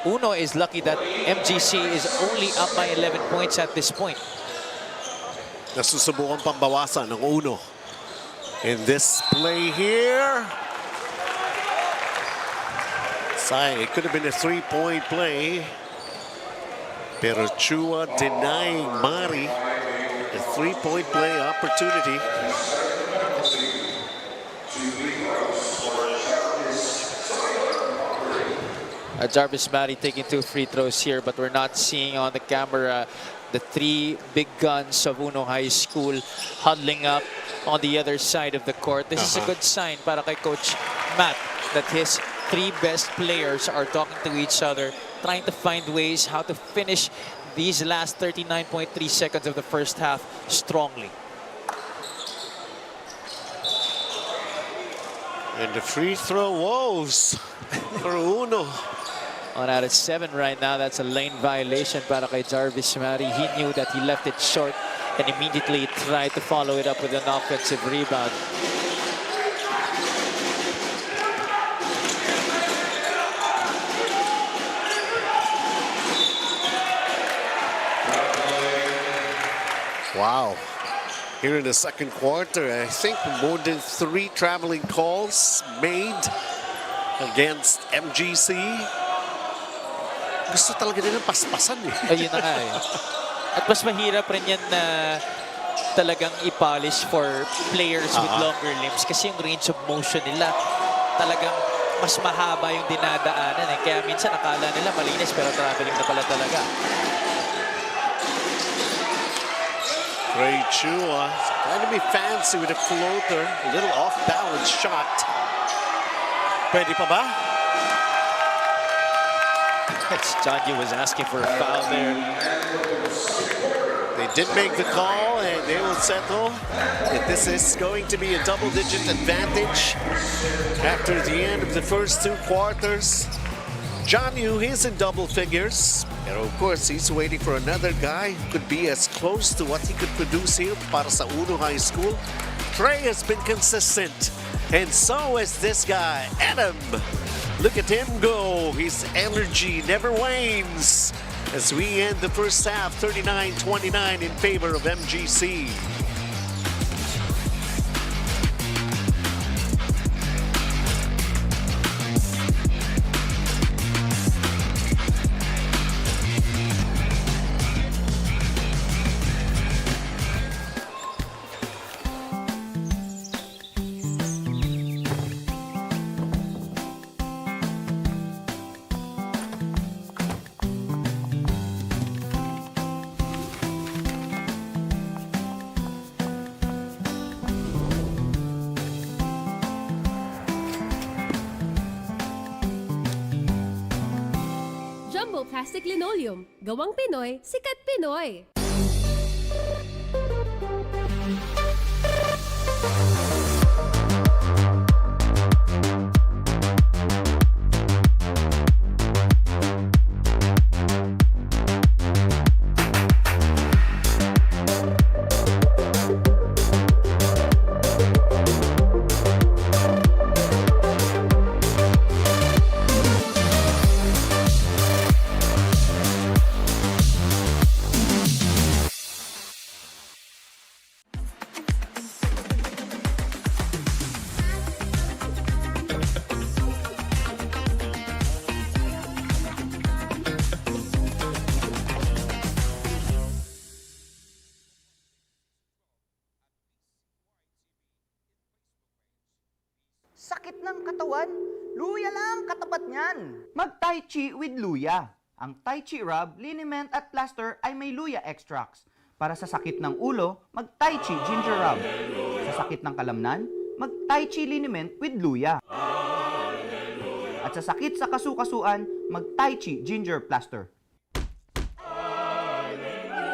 Uno is lucky that MGC is only up by 11 points at this point. Nasusubukan pambawasan ng Uno. In this play here, it could have been a 3-point play. Pero Chua denying Mari a 3-point play opportunity. Jarvis Mari taking 2 free throws here, but we're not seeing on the camera the 3 big guns of Uno High School huddling up on the other side of the court. This is a good sign para kay Coach Matt that his 3 best players are talking to each other, trying to find ways how to finish these last 39.3 seconds of the first half strongly. And the free throw woes for Uno. 1 out of 7 right now. That's a lane violation para kay Jarvis Mari. He knew that he left it short and immediately tried to follow it up with an offensive rebound. Wow. Here in the second quarter, I think more than 3 traveling calls made against MGC. Gusto talaga nilang paspasan eh. Ayun na nga eh. At mas mahirap rin yan na talagang i-polish for players with longer limbs kasi yung range of motion nila talagang mas mahaba yung dinadaanan eh. Kaya minsan akala nila malinis pero traveling na pala talaga. Ray Chua trying to be fancy with a floater. A little off-balance shot. Pwede pa ba? Johnny was asking for a foul there. They did make the call, and they will settle that this is going to be a double-digit advantage after the end of the first 2 quarters. John Yu is in double figures. And of course, he's waiting for another guy who could be as close to what he could produce here para sa Uno High School. Trey has been consistent, and so is this guy, Adam. Look at him go. His energy never wanes as we end the first half 39-29 in favor of MGC. Jumbo Plastic Linoleum. Gawang Pinoy, sikat Pinoy. Sakit ng katawan? Luya lang, katapat niyan. Mag-Tai Chi with Luya. Ang Tai Chi rub, liniment at plaster ay may luya extracts. Para sa sakit ng ulo, mag-Tai Chi ginger rub. Sa sakit ng kalamnan, mag-Tai Chi liniment with luya. At sa sakit sa kasukasuan, mag-Tai Chi ginger plaster.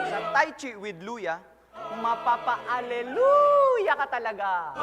Sa Tai Chi with luya, mapapa-aleluya ka talaga!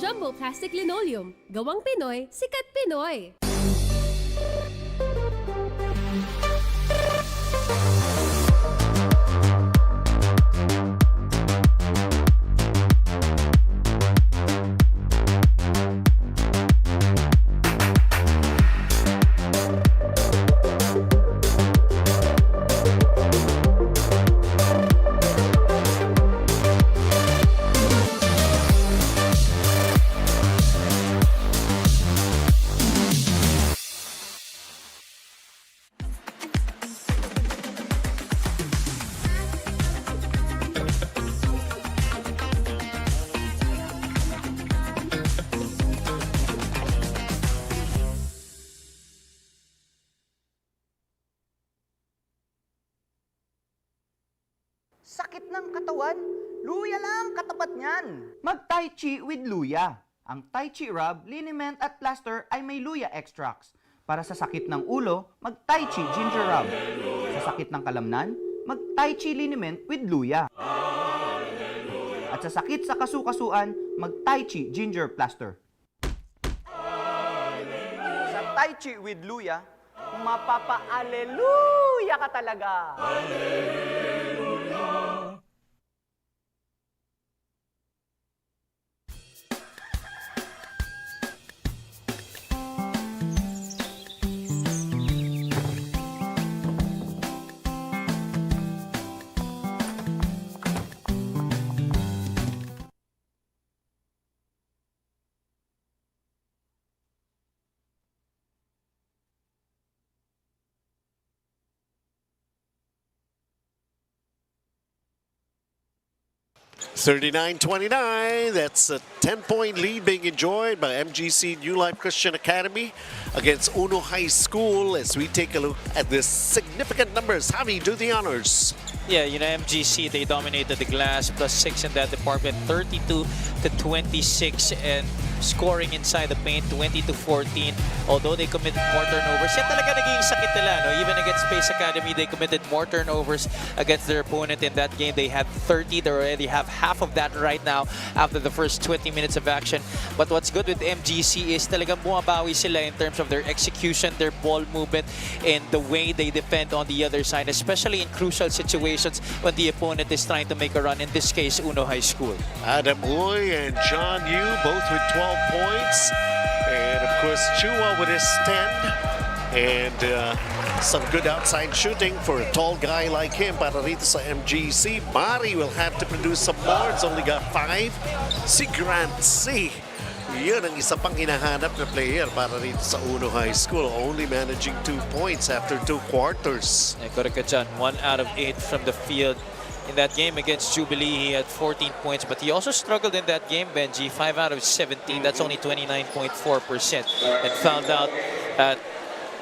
Jumbo Plastic Linoleum. Gawang Pinoy, sikat Pinoy. Sakit ng katawan? Luya lang katapat niyan. Mag-Tai Chi with luya. Ang Tai Chi rub, liniment at plaster ay may luya extracts. Para sa sakit ng ulo, mag-Tai Chi ginger rub. Sa sakit ng kalamnan, mag-Tai Chi liniment with luya. At sa sakit sa kasukasuan, mag-Tai Chi ginger plaster. Sa Tai Chi with luya, mapapa-aleluya ka talaga! $39-29. That's a 10-point lead being enjoyed by MGC New Life Christian Academy against Uno High School as we take a look at the significant numbers. Javi, do the honors. Yeah, you know, MGC, they dominated the glass, +6 in that department, 32-26, and scoring inside the paint, 20-14. Although they committed more turnovers, yan talaga naging sakit nila, no? Even against Space Academy, they committed more turnovers against their opponent in that game. They had 30. They already have half of that right now after the first 20 minutes of action. But what's good with MGC is talagang bumabawi sila in terms of their execution, their ball movement, and the way they defend on the other side, especially in crucial situations when the opponent is trying to make a run, in this case, Uno High School. Adam Uy and John Yu both with 12 points. And of course, Chua with his 10. And some good outside shooting for a tall guy like him para rito sa MGC. Mari will have to produce some more. It's only got 5. Si Grant C. Yun ang isa pang hinahanap na player para rito sa Uno High School. Only managing 2 points after 2 quarters. Correct, John. 1 out of 8 from the field. In that game against Jubilee, he had 14 points, but he also struggled in that game, Benji. 5 out of 17, that's only 29.4%. And found out at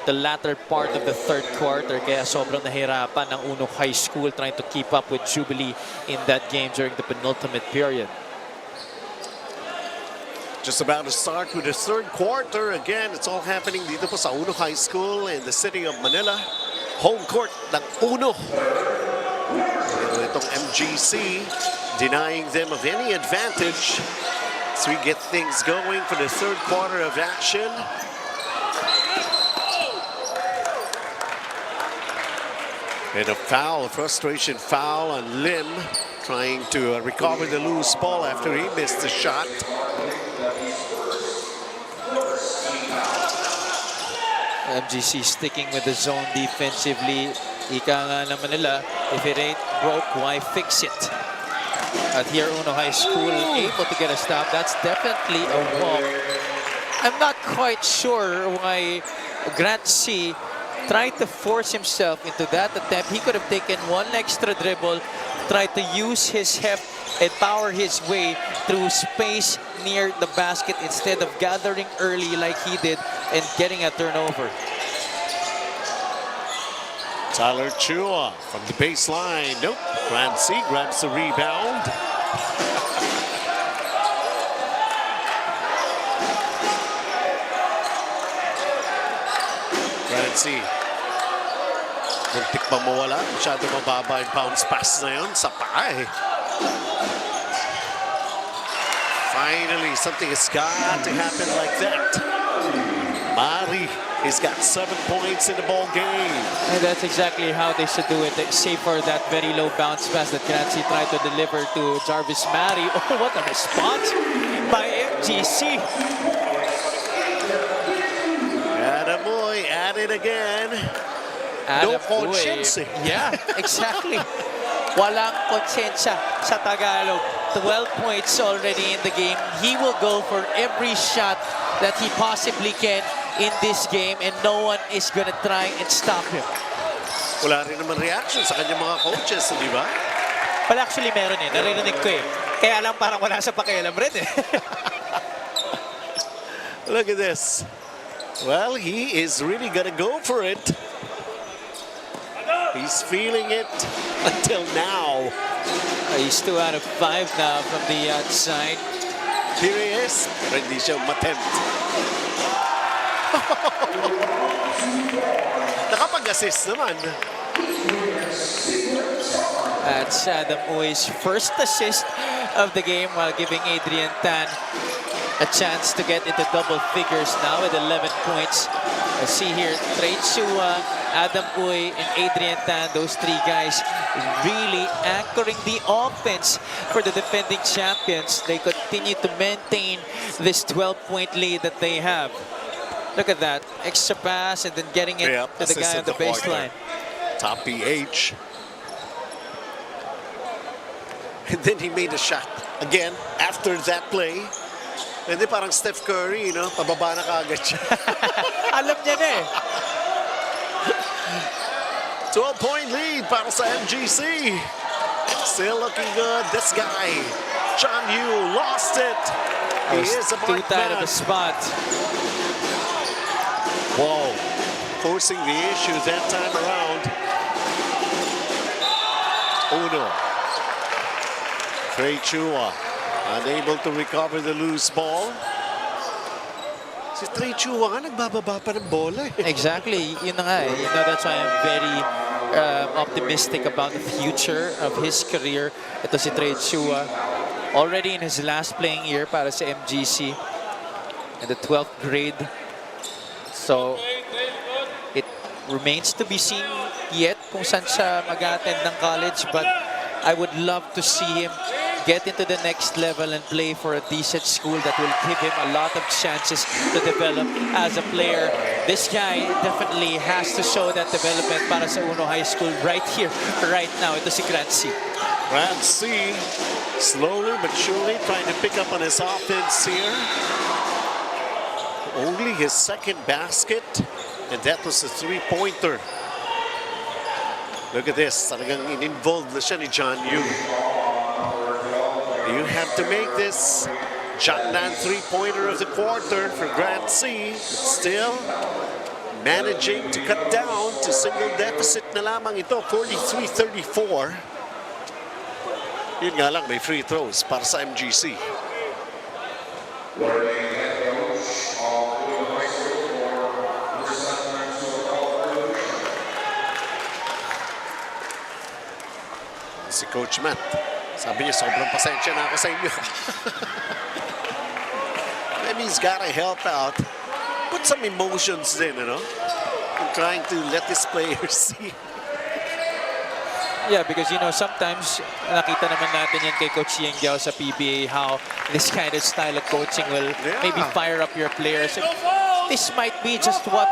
the latter part of the third quarter, kaya sobrang nahirapan ng Uno High School trying to keep up with Jubilee in that game during the penultimate period. Just about to start with the third quarter. Again, it's all happening dito po sa Uno High School in the city of Manila. Home court ng Uno. Itong MGC denying them of any advantage as we get things going for the third quarter of action. And a foul, a frustration foul on Lim, trying to recover the loose ball after he missed the shot. MGC sticking with the zone defensively. Ika nga naman nila, if it ain't broke, why fix it? At here, Uno High School able to get a stop. That's definitely a walk. I'm not quite sure why Grant C tried to force himself into that attempt. He could have taken one extra dribble, tried to use his heft and power his way through space near the basket instead of gathering early like he did and getting a turnover. Tyler Chua from the baseline. Nope. Grant C grabs the rebound. Grant C. Muntik pa mawala. Masyado mababa yung bounce pass na yun. Sa paa eh. Finally, something has got to happen like that. Mari has got 7 points in the ball game. And that's exactly how they should do it, save for that very low bounce pass that Grancy tried to deliver to Jarvis Mari. Oh, what a response by MGC. Adamoy at it again. No conscience. Yeah, exactly. Walang konsensya sa Tagalog. 12 points already in the game. He will go for every shot that he possibly can in this game and no one is gonna try and stop him. Wala rin naman reaction sa kanyang mga coaches, di ba? Well, actually meron eh. Narinig ko eh. Kaya lang parang wala sa pakialam rin eh. Look at this. Well, he is really gonna go for it. He's feeling it until now. He's 2 out of 5 now from the outside. Here he is. Pero hindi siya matempt. Nakapag-assist naman. That's Adam Uwe's first assist of the game while giving Adrian Tan a chance to get into double figures now with 11 points. I see here Trey Chua, Adam Uwe, and Adrian Tan, those 3 guys really anchoring the offense for the defending champions. They continue to maintain this 12-point lead that they have. Look at that, extra pass and then getting it to the guy on the baseline. Top PH. And then he made a shot again after that play. Hindi parang Steph Curry, you know, pababa na kaagad siya. Alam niya na eh. 12-point lead para sa MGC. Still looking good. This guy, John Yu, lost it. He is a too marked tight man. of a spot. Whoa, forcing the issue that time around. Uno. Trey Chua, unable to recover the loose ball. Si Trey Chua nga, nagbababa pa ng bola eh. Exactly, yun na nga eh. You know, that's why I'm very optimistic about the future of his career. Ito si Trey Chua, already in his last playing year para sa MGC in the 12th grade. So, it remains to be seen yet kung saan siya mag-attend ng college, but I would love to see him get into the next level and play for a decent school that will give him a lot of chances to develop as a player. This guy definitely has to show that development para sa Uno High School right here, right now. Ito si Grant C. Grant C, slowly but surely trying to pick up on his offense here. Only his second basket, and that was a 3-pointer. Look at this, talagang in-involved na siya ni John Yu. You have to make this shotgun 3-pointer of the quarter for Grant C, but still managing to cut down to single deficit na lamang ito, 43-34. Yun nga lang, may free throws para sa MGC. Si Coach Matt, sabi niya, sobrang pasensya na ako sa inyo. Maybe he's gotta help out. Put some emotions in, you know? I'm trying to let this player see. Yeah, because, you know, sometimes nakita naman natin yan kay Coach Yeng Giao sa PBA how this kind of style of coaching will maybe fire up your players. This might be just what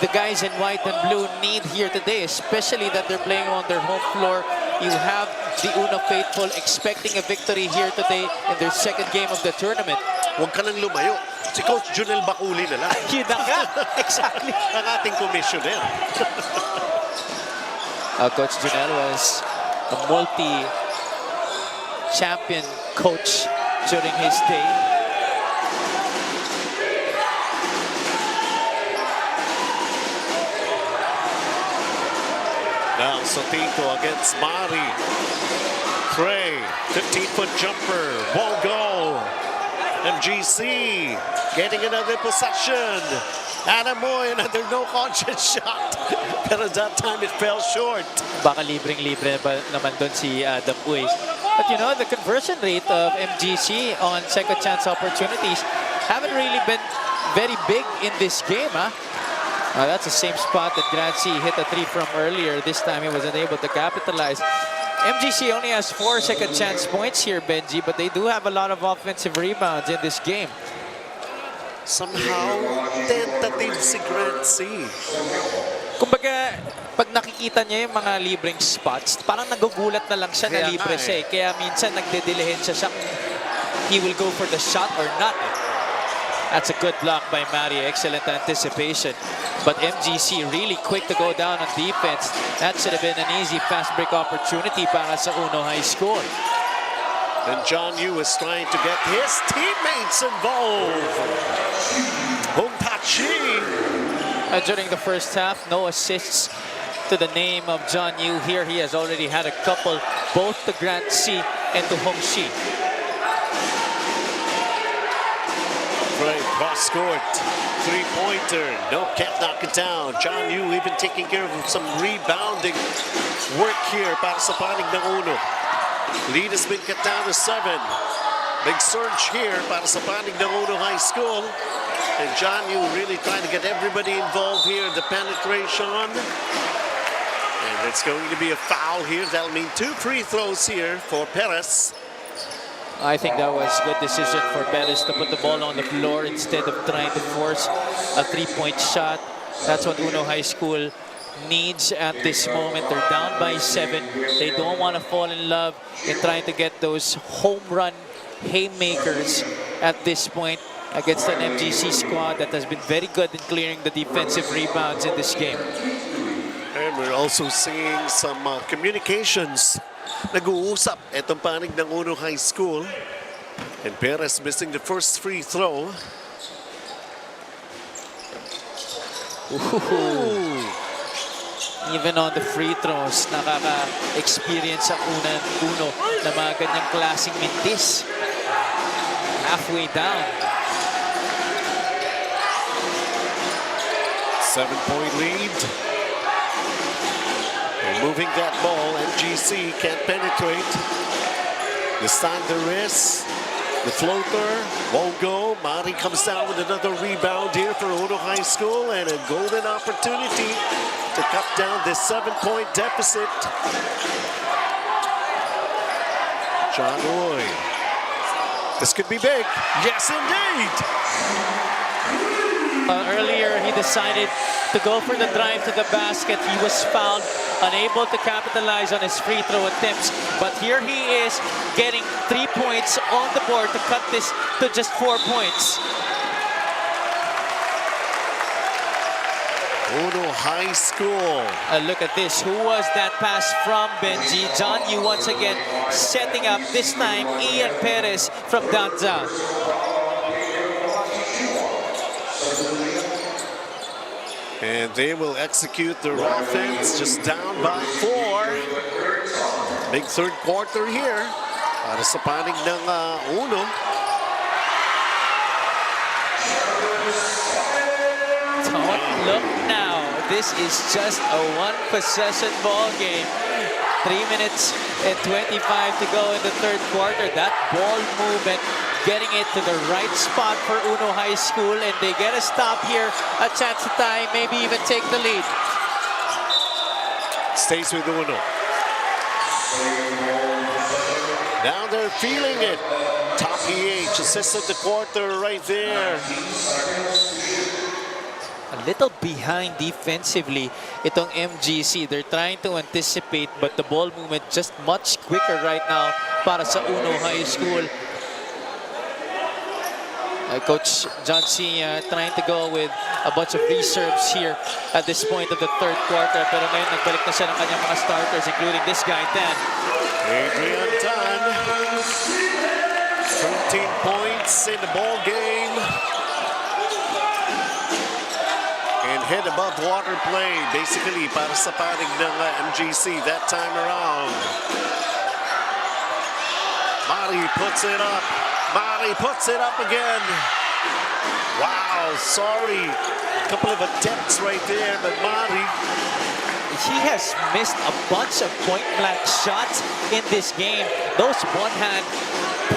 the guys in white and blue need here today, especially that they're playing on their home floor. You have the Uno faithful expecting a victory here today in their second game of the tournament. Huwag ka nang lumayo. Si Coach Junel Baculi na lang. Yun na nga. Exactly. Ang ating commissioner. Coach Junel was a multi-champion coach during his day. Now Sotinko against Mari. Trey, 15-foot jumper, won't go. MGC getting another possession. Adamoy, another no-conscience shot. Pero that time it fell short. Baka libreng-libre naman doon si Adam Uy. But you know, the conversion rate of MGC on second chance opportunities haven't really been very big in this game, huh? That's the same spot that Grazie hit a 3 from earlier. This time he wasn't able to capitalize. MGC only has 4 second chance points here, Benji, but they do have a lot of offensive rebounds in this game. Somehow, tentative si Grazie. Kumbaga, pag nakikita niya yung mga libreng spots, parang nagugulat na lang siya na libre siya. Kaya minsan nagdedelehin siya kung he will go for the shot or not. That's a good block by Mari. Excellent anticipation. But MGC really quick to go down on defense. That should have been an easy fast break opportunity para sa Uno High School. And John Yu is trying to get his teammates involved. Hong Tachi. During the first half, no assists to the name of John Yu here. He has already had a couple, both to Grant C and to Hong Shi. Right, cross court, three-pointer. No, can't knock it down. John Yu even taking care of some rebounding work here para sa panig ng Uno. Lead has been cut down to 7. Big surge here para sa panig ng Uno High School. And John Yu really trying to get everybody involved here. The penetration. And it's going to be a foul here. That'll mean 2 free throws here for Perez. I think that was a good decision for Perez to put the ball on the floor instead of trying to force a 3-point shot. That's what Uno High School needs at this moment. They're down by 7. They don't want to fall in love in trying to get those home run haymakers at this point against an MGC squad that has been very good in clearing the defensive rebounds in this game. And we're also seeing some communications. Nag-uusap itong panig ng Uno High School. And Perez missing the first free throw. Ooh. Even on the free throws, nakaka-experience ang Uno na mga ganyang klaseng mintis. Halfway down. 7-point lead. And moving that ball, MGC can't penetrate. This time the wrist, the floater won't go. Mari comes down with another rebound here for Uno High School and a golden opportunity to cut down this 7-point deficit. John Roy. This could be big. Yes, indeed. Earlier, he decided to go for the drive to the basket. He was fouled, unable to capitalize on his free throw attempts. But here he is getting 3 points on the board to cut this to just 4 points. Uno High School. Look at this. Who was that pass from, Benji? John Yu once again setting up, this time Ian Perez from downtown. And they will execute their offense just down by 4. Big third quarter here para sa panig ng Uno. Don't look now. This is just a one-possession ball game. 3 minutes and 25 to go in the third quarter. That ball movement, getting it to the right spot for Uno High School, and they get a stop here, a chance to tie, maybe even take the lead. Stays with Uno. Now they're feeling it. Top EH, assist of the quarter right there. a little behind defensively itong MGC. They're trying to anticipate, but the ball movement just much quicker right now para sa Uno High School. Coach John C. Trying to go with a bunch of reserves here at this point of the third quarter. Pero ngayon nagbalik na siya ng kanyang mga starters, including this guy, Dan. Adrian Tan, 13 points in the ball game. And head above water play, basically para sa panig ng MGC that time around. Mari puts it up. Mari puts it up again. Wow, sorry. A couple of attempts right there, but Mari. He has missed a bunch of point-blank shots in this game. Those one-hand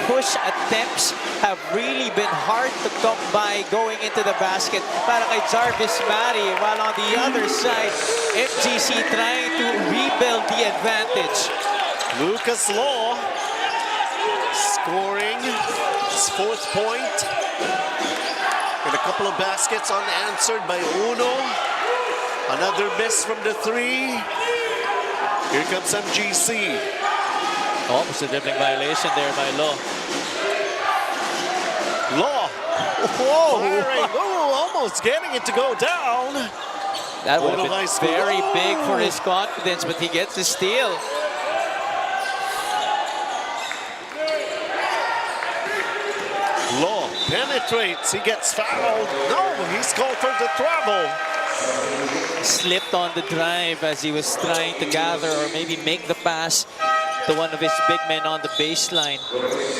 push attempts have really been hard to come by going into the basket para kay Jarvis Mari. While on the other side, MGC trying to rebuild the advantage. Lucas Law scoring his fourth point. And a couple of baskets unanswered by Uno. Another miss from the three. Here comes MGC. Almost a dribbling violation there by Law. Law. Whoa! Firing. Oh, almost getting it to go down. That would have Uno High been School. very big for his confidence, but he gets the steal. Law penetrates. He gets fouled. No, he's called for the travel. Slipped on the drive as he was trying to gather or maybe make the pass to one of his big men on the baseline.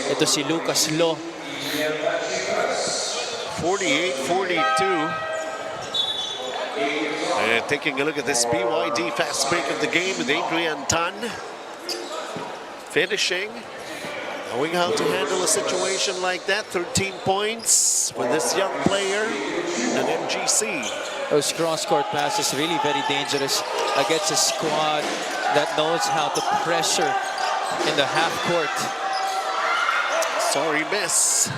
Ito si Lucas Law. 48-42. And taking a look at this BYD fast break of the game with Adrian Tan. Finishing. Knowing how to handle a situation like that. 13 points for this young player and MGC. Those cross-court passes really very dangerous against a squad that knows how to pressure in the half court. Sorry, miss.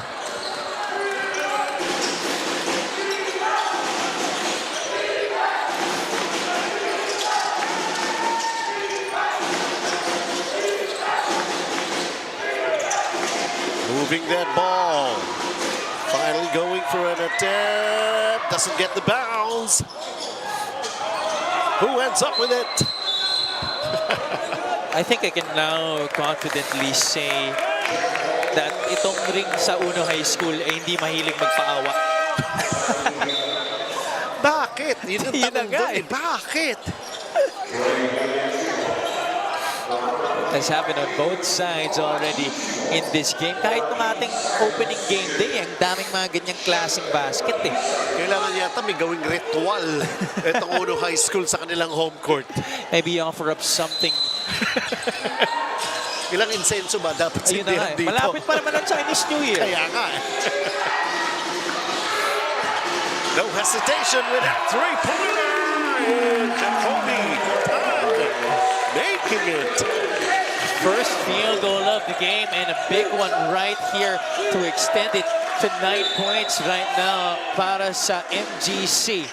Moving that ball. Finally going for an attempt. Doesn't get the bounce. Who ends up with it? I think I can now confidently say that itong ring sa Uno High School ay hindi mahilig magpaawa. Bakit? Yun ang Yun na tanong nga doon eh. eh. Bakit? Has happened on both sides already in this game. Kahit nung ating opening game day, ang daming mga ganyang klaseng basket eh. Kailangan yata may gawing ritual itong Uno High School sa kanilang home court. Maybe offer up something. Ilang insenso ba dapat Ayun na nga sindihan eh. dito? Malapit pa naman ang Chinese New Year. Kaya nga eh. No hesitation with that three-pointer. And Jacoby Tan making it. First field goal of the game and a big one right here to extend it to 9 points right now para sa MGC.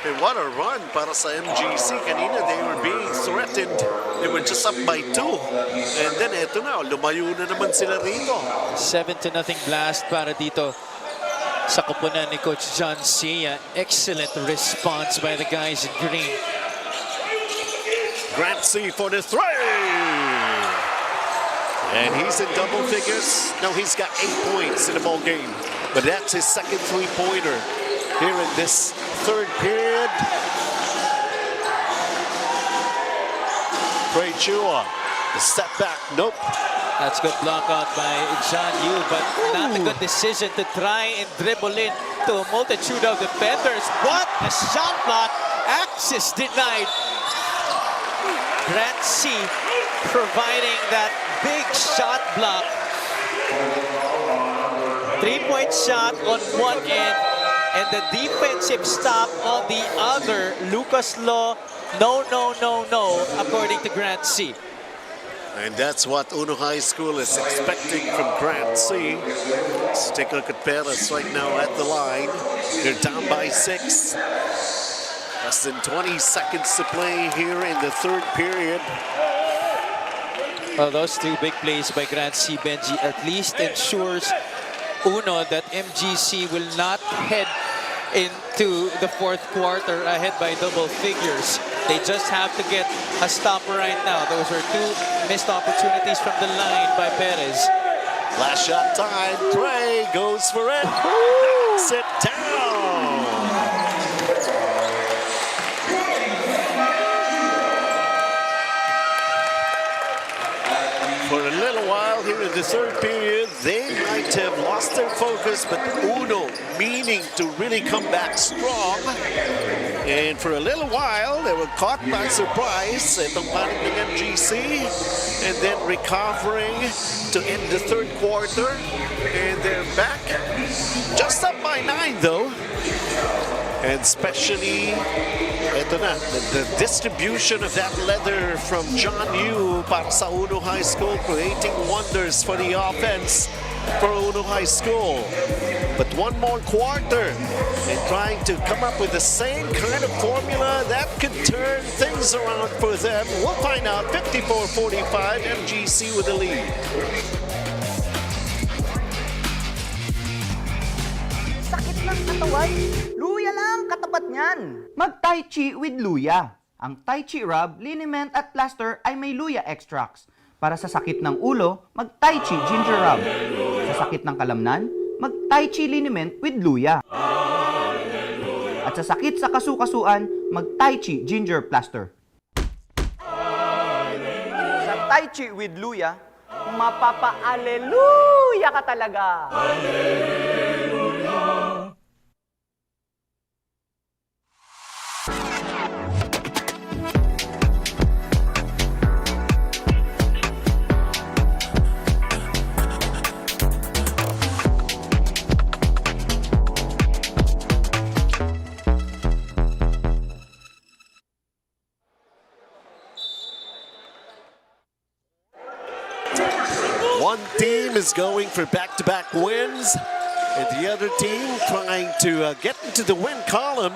And what a run para sa MGC. Kanina they were being threatened. They were just up by 2. And then eto na, lumayo na naman sila rito. 7-0 blast para dito sa koponan ni Coach John C. Excellent response by the guys in green. Grant C for the three. And he's in double figures. Now he's got 8 points in the ball game. But that's his second three-pointer here in this third period. Trey Chua, the step back, nope. That's good block out by John Yu, but not a good decision to try and dribble in to a multitude of defenders. What a shot block! Access denied. Grant C providing that big shot block. 3-point shot on one end and the defensive stop on the other. Lucas Law, no, according to Grant C. And that's what Uno High School is expecting from Grant C. Let's take a look at Perez right now at the line. They're down by 6. Less than 20 seconds to play here in the third period. Well, those two big plays by Grant C. Benji at least ensures Uno that MGC will not head into the fourth quarter ahead by double figures. They just have to get a stop right now. Those are two missed opportunities from the line by Perez. Last shot time. Trey goes for it. Knocks it down. For a little while here in the third period, they might have lost their focus, but Uno meaning to really come back strong. And for a little while, they were caught by surprise itong panik ng MGC, and then recovering to end the third quarter. And they're back, just up by 9 though. And especially, ito na, the distribution of that leather from John Yu para sa Uno High School, creating wonders for the offense for Uno High School. But one more quarter and trying to come up with the same kind of formula that could turn things around for them. We'll find out. 54-45, MGC with the lead. Sakit ng katawan. Luya lang, katapat niyan. Mag-Tai Chi with Luya. Ang Tai Chi rub, liniment at plaster ay may Luya extracts. Para sa sakit ng ulo, mag-Tai Chi ginger rub. Sa sakit ng kalamnan, mag-Tai Chi liniment with Luya. At sa sakit sa kasukasuan, mag-Tai Chi ginger plaster. Sa Tai Chi with Luya, mapapa-aleluya ka talaga. One team is going for back-to-back wins, and the other team trying to get into the win column,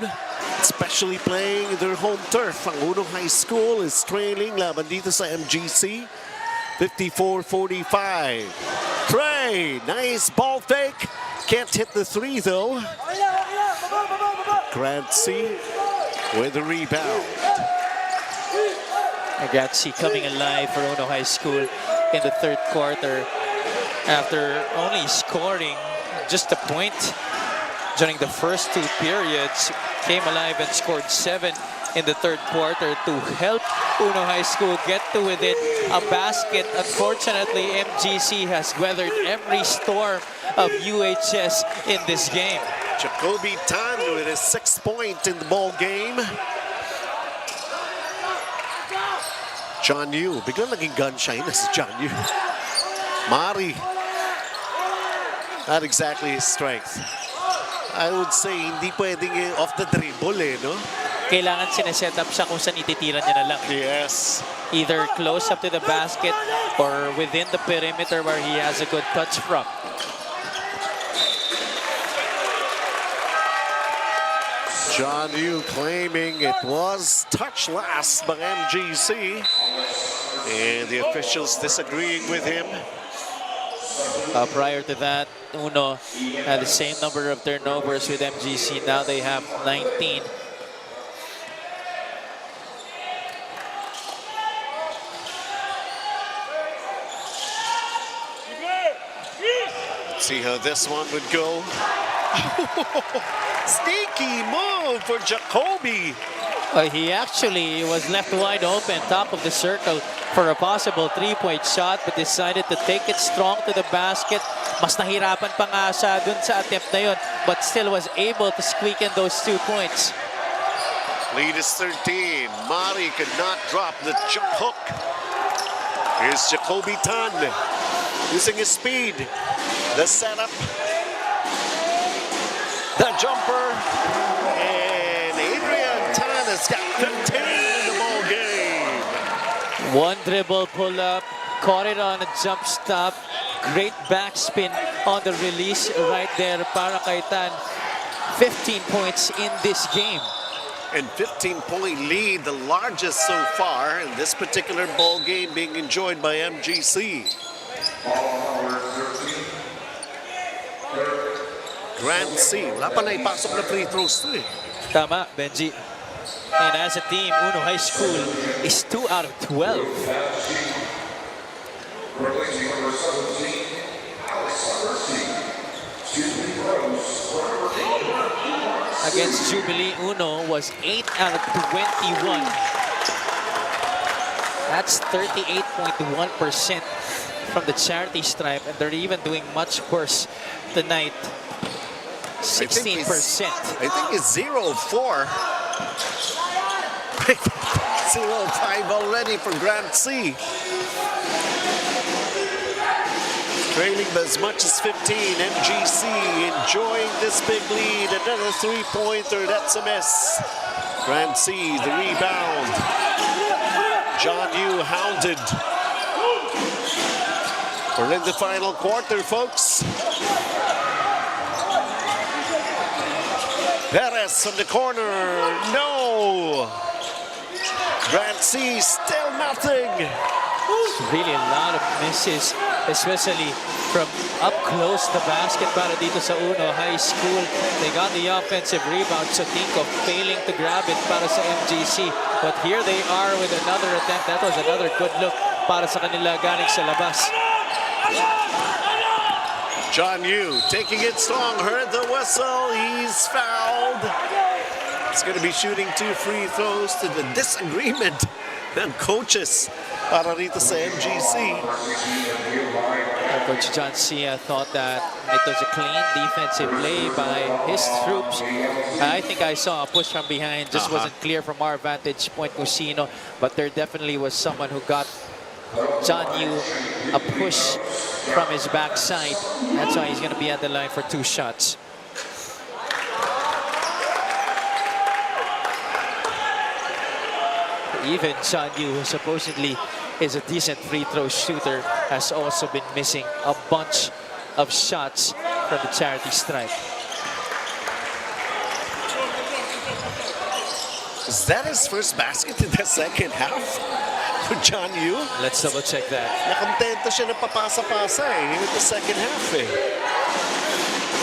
especially playing their home turf. Ang Uno High School is trailing laban dito sa MGC, 54-45. Trey, nice ball fake. Can't hit the three though. Grant C with the rebound. Grant C coming alive for Uno High School in the third quarter after only scoring just a point during the first two periods. Came alive and scored 7 in the third quarter to help Uno High School get to within a basket. Unfortunately, MGC has weathered every storm of UHS in this game. Jacoby Tan with his 6th point in the ball game. John Yu, biglang naging gunshine na si John Yu. Mari, not exactly his strength. I would say hindi pwedeng off the dribble no? Kailangan sineset up siya kung saan ititira niya na lang. Yes. Either close up to the basket or within the perimeter where he has a good touch from. John Yu claiming it was touch last by MGC. And the officials disagreeing with him. Prior to that, Uno had the same number of turnovers with MGC. Now they have 19. Let's see how this one would go. Sneaky move for Jacoby. He actually was left wide open, top of the circle for a possible three-point shot, but decided to take it strong to the basket. Mas nahirapan pa nga siya dun sa attempt na yun, but still was able to squeak in those 2 points. Lead is 13. Mari could not drop the jump hook. Here's Jacoby Tan using his speed. The setup. The jumper. And Adrian Tan has got 15 in the ball game. One dribble pull-up, Caught it on a jump stop. Great backspin on the release right there para kay Tan. 15 points in this game. And 15-point lead, the largest so far in this particular ball game being enjoyed by MGC. Grant C. Wala pa na ipasok na free throws to eh. Tama, Benji. And as a team, Uno High School is 2 out of 12. Against Jubilee, Uno was 8 out of 21. That's 38.1% from the charity stripe, and they're even doing much worse tonight. 16%. I think it's 0-4. 0-5 already for Grant C. Trailing by as much as 15. MGC enjoying this big lead. Another three-pointer. That's a miss. Grant C, the rebound. John Yu hounded. We're in the final quarter, folks. Perez from the corner. No. Grant C, still nothing. Really a lot of misses, especially from up close the basket para dito sa Uno High School. They got the offensive rebound. Sotinko failing to grab it para sa MGC. But here they are with another attempt. That was another good look para sa kanila galing sa labas. John Yu taking it strong. Heard the whistle. He's fouled. He's going to be shooting 2 free throws to the disagreement ng coaches para rito sa MGC. Coach John Cia thought that it was a clean defensive play by his troops. I think I saw a push from behind. Just wasn't clear from our vantage point, Cusino. But there definitely was someone who got John Yu a push from his backside. That's why he's going to be at the line for 2 shots. Even John Yu, who supposedly is a decent free throw shooter, has also been missing a bunch of shots from the charity stripe. Is that his first basket in the second half for John Yu? Let's double check that. Nakontento siya na papasa-pasa eh, in the second half eh.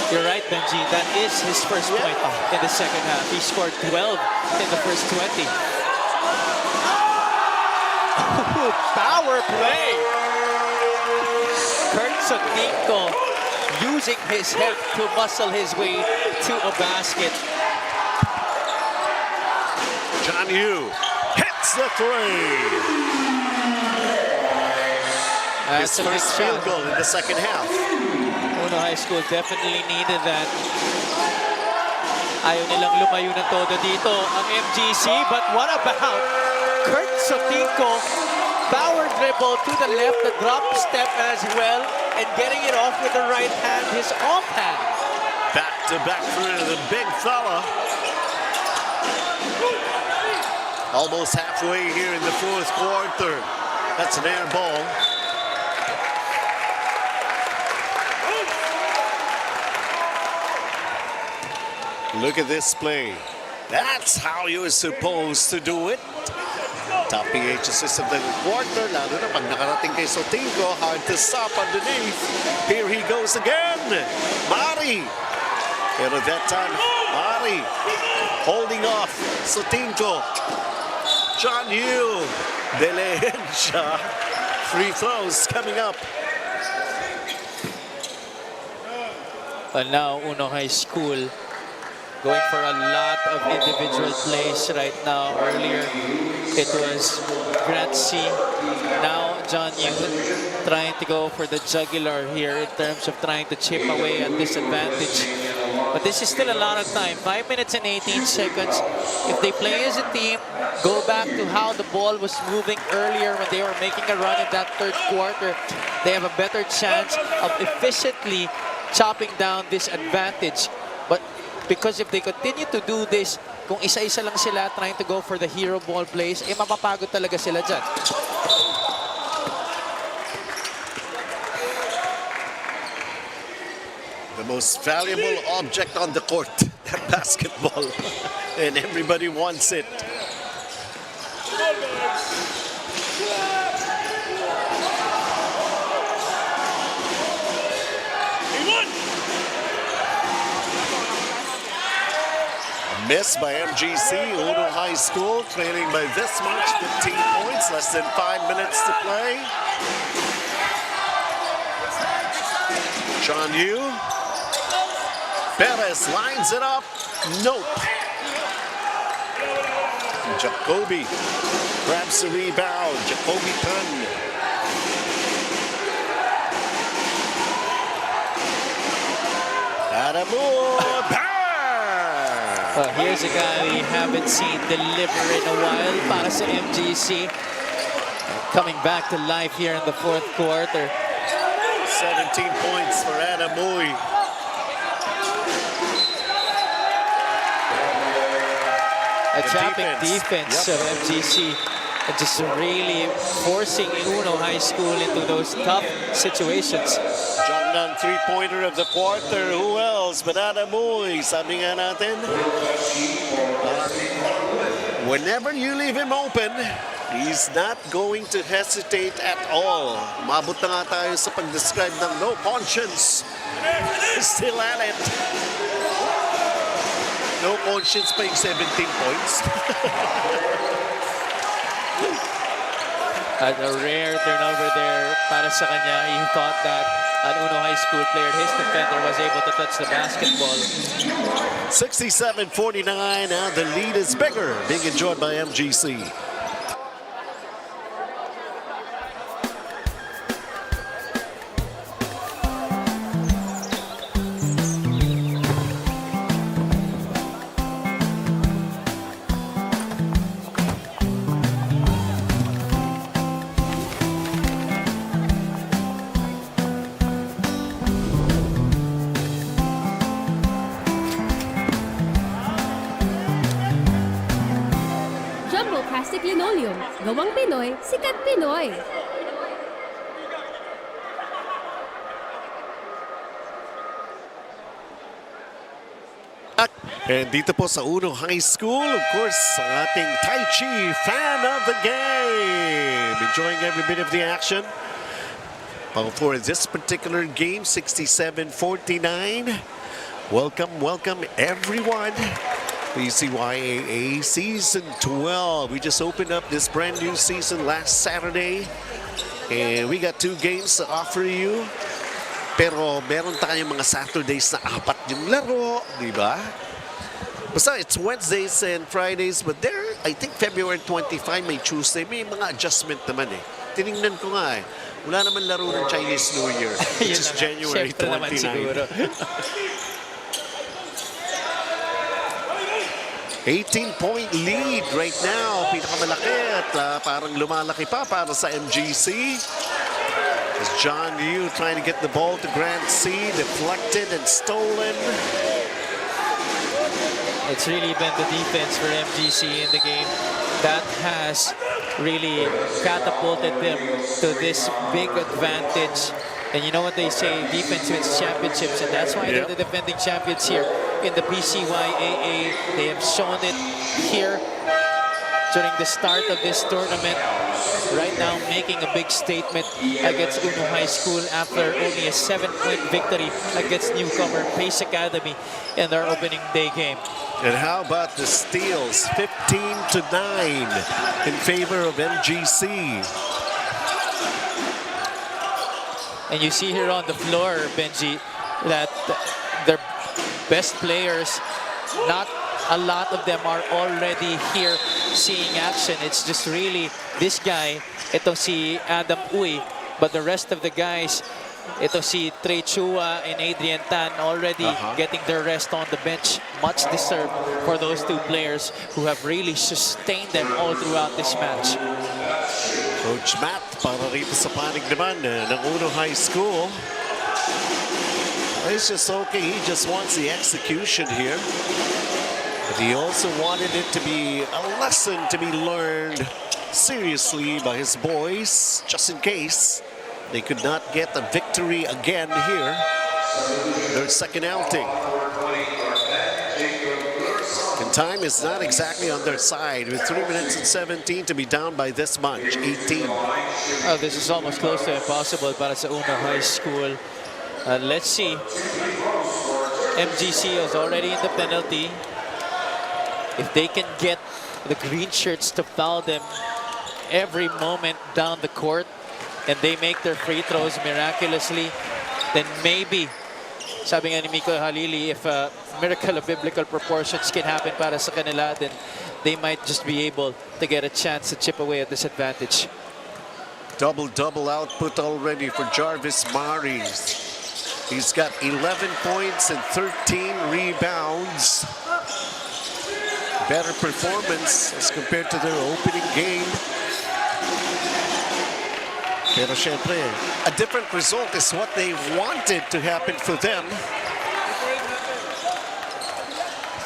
You're right, Benji. That is his first point in the second half. He scored 12 in the first 20. Power play! Kurt Sotinko using his head to muscle his way to a basket. John Yu hits the three. His first field goal in the second half. Uno High School definitely needed that. Ayaw nilang lumayo ng todo dito ang MGC, but what about Kurt Sotinko? Power dribble to the left, the drop step as well, and getting it off with the right hand, his off hand. Back-to-back for the big fella. Almost halfway here in the fourth quarter. That's an air ball. Look at this play. That's how you're supposed to do it. Top PH assist of the quarter, lalo na pag nakarating kay Sotinko, hard to stop underneath. Here he goes again. Mari. Pero that time, Mari holding off Sotinko. John Yu. Delehan siya. Free throws coming up. But now Uno High School going for a lot of individual plays right now. Earlier, it was Grant C. Now, John Yu trying to go for the jugular here in terms of trying to chip away at this advantage. But this is still a lot of time. 5 minutes and 18 seconds. If they play as a team, go back to how the ball was moving earlier when they were making a run in that third quarter, they have a better chance of efficiently chopping down this advantage. But because if they continue to do this, kung isa-isa lang sila trying to go for the hero ball plays, eh mapapagod talaga sila dyan. The most valuable object on the court, that basketball. And everybody wants it. Miss by MGC, Uno High School, trailing by this much, 15 points, less than 5 minutes to play. John Yu. Perez lines it up. Nope. Jacoby grabs the rebound. Jacoby Pan. Adamu. Here's a guy we haven't seen deliver in a while para sa MGC. Coming back to life here in the fourth quarter. 17 points for Adamu. A trapping defense of MGC. And just really forcing Uno High School into those tough situations. Jongnan three-pointer of the quarter. Who else but Adamu? Sabi nga natin, whenever you leave him open, he's not going to hesitate at all. Mabot na nga tayo sa pag-describe ng no conscience. Still at it. No conscience pa yung 17 points. And a rare turnover there para sa kanya. He thought that an Uno High School player, his defender, was able to touch the basketball. 67-49, now the lead is bigger. Being enjoyed by MGC. Plastic linoleum. Gawang Pinoy, sikat Pinoy. And dito po sa Uno High School, of course, ang ating Tai Chi fan of the game. Enjoying every bit of the action. For this particular game, 67-49. Welcome, welcome everyone. PCYAA Season 12. We just opened up this brand new season last Saturday. And we got 2 games to offer you. Pero meron tayong mga Saturdays na 4 yung laro, di ba? Basta it's Wednesdays and Fridays, but there, I think February 25, may Tuesday, may mga adjustment naman eh. Tinignan ko nga eh. Wala naman laro ng Chinese New Year, which is January 29. 18-point lead right now. Pinakamalaki at parang lumalaki pa para sa MGC. As John Yu trying to get the ball to Grant C. Deflected and stolen. It's really been the defense for MGC in the game that has really catapulted them to this big advantage. And you know what they say, defense wins championships, and that's why they're the defending champions here in the PCYAA. They have shown it here during the start of this tournament. Right now, making a big statement against Uno High School after only a 7-point victory against newcomer Pace Academy in their opening day game. And how about the steals? 15-9 in favor of MGC. And you see here on the floor, Benji, that their best players, not a lot of them are already here seeing action. It's just really this guy, ito si Adam Uy, but the rest of the guys, ito si Trey Chua and Adrian Tan already getting their rest on the bench. Much deserved for those 2 players who have really sustained them all throughout this match. Coach Matt, para rito sa panig naman ng Uno High School. It's just okay, he just wants the execution here. But he also wanted it to be a lesson to be learned seriously by his boys, just in case they could not get a victory again here their second outing. And time is not exactly on their side with 3 minutes and 17 to be down by this much, 18. Oh, this is almost close to impossible para sa Uno High School. Let's see. MGC is already in the penalty. If they can get the green shirts to foul them every moment down the court and they make their free throws miraculously, then maybe, sabi nga ni Miko Halili, if a miracle of biblical proportions can happen para sa kanila, then they might just be able to get a chance to chip away at this advantage. Double-double output already for Jarvis Maris. He's got 11 points and 13 rebounds. Better performance as compared to their opening game. Pero syempre, a different result is what they wanted to happen for them.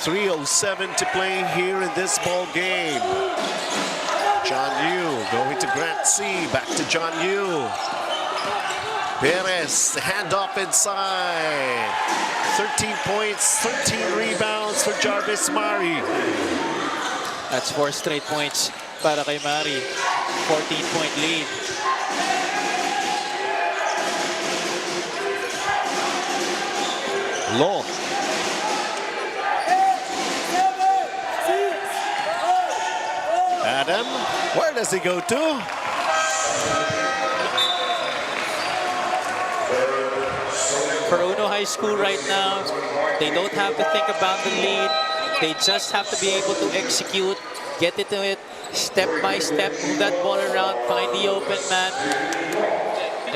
3:07 to play here in this ball game. John Yu going to Grant C. Back to John Yu. Perez, handoff inside. 13 points, 13 rebounds for Jarvis Mari. That's 4 straight points para kay Mari. 14-point lead. Law. Adam, where does he go to? For Uno High School right now, they don't have to think about the lead. They just have to be able to execute, get into it, step by step, move that ball around, find the open man.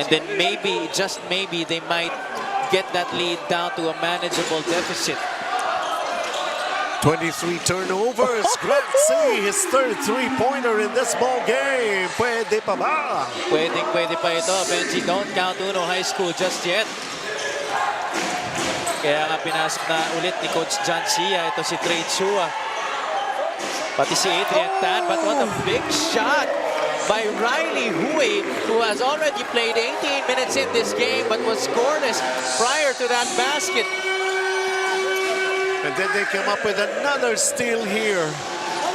And then maybe, just maybe, they might get that lead down to a manageable deficit. 23 turnovers. Grant C, his third three-pointer in this ball game. Pwede pa ba? Pwede pa ito. Benji, don't count Uno High School just yet. Kaya nga pinasok na ulit ni Coach John Cia. Ito si Trey Chua. Pati si Adrian Tan. But what a big shot by Riley Hui, who has already played 18 minutes in this game but was scoreless prior to that basket. And then they come up with another steal here.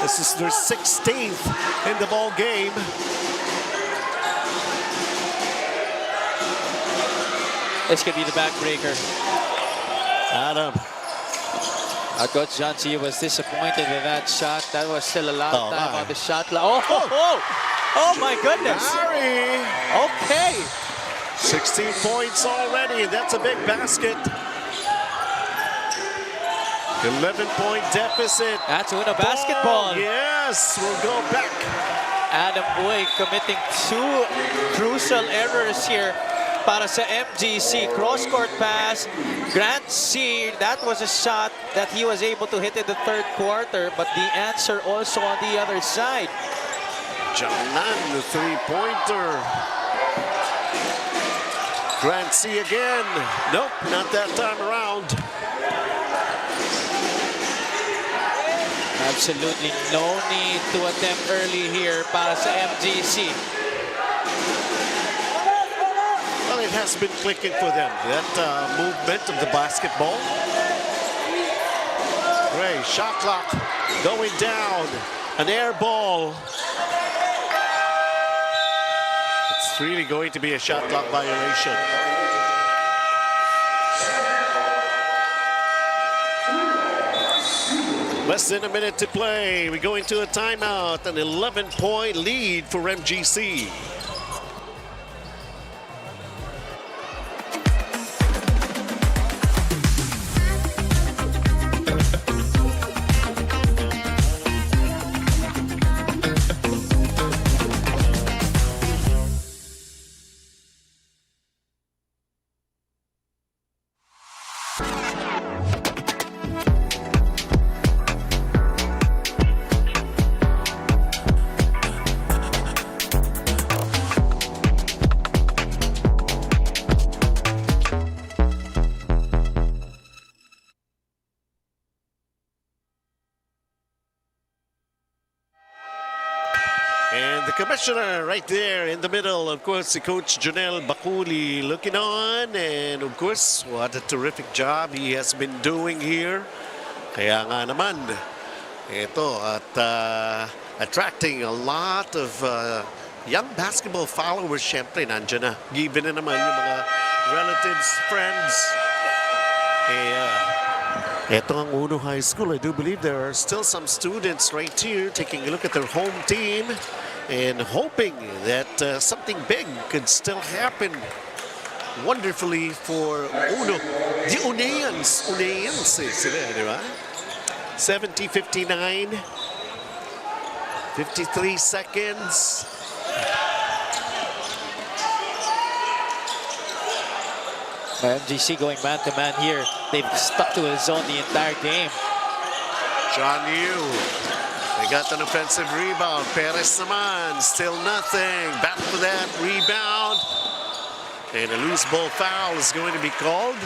This is their 16th in the ball game. This could be the backbreaker. Adam. Coach John Cia was disappointed with that shot. That was still a lot of time on the shot clock. Oh my goodness. Harry. Okay. 16 points already. That's a big basket. 11-point deficit. That's Uno basketball. Yes, we'll go back. Adam Uy committing 2 crucial errors here para sa MGC. Cross-court pass. Grant C, that was a shot that he was able to hit in the third quarter, but the answer also on the other side. John Nan, the three-pointer. Grant C again. Nope, not that time around. Absolutely no need to attempt early here para sa MGC. Well, it has been clicking for them. That movement of the basketball. Gray, shot clock going down. An air ball. It's really going to be a shot clock violation. Less than a minute to play. We go into a timeout. An 11-point lead for MGC. And the commissioner right there in the middle, of course, si Coach Jonel Baculi looking on. And of course, what a terrific job he has been doing here. Kaya nga naman, ito at attracting a lot of young basketball followers. Siyempre, nandiyan na. Given na naman yung mga relatives, friends. Kaya, ito ang Uno High School. I do believe there are still some students right here taking a look at their home team and hoping that something big could still happen wonderfully for Uno. The Uneans eh, sila, di ba? 70-59. 53 seconds. MGC going man-to-man here. They've stuck to a zone the entire game. John Yu. They got an offensive rebound. Perez naman, still nothing. Battle for that rebound. And a loose ball foul is going to be called.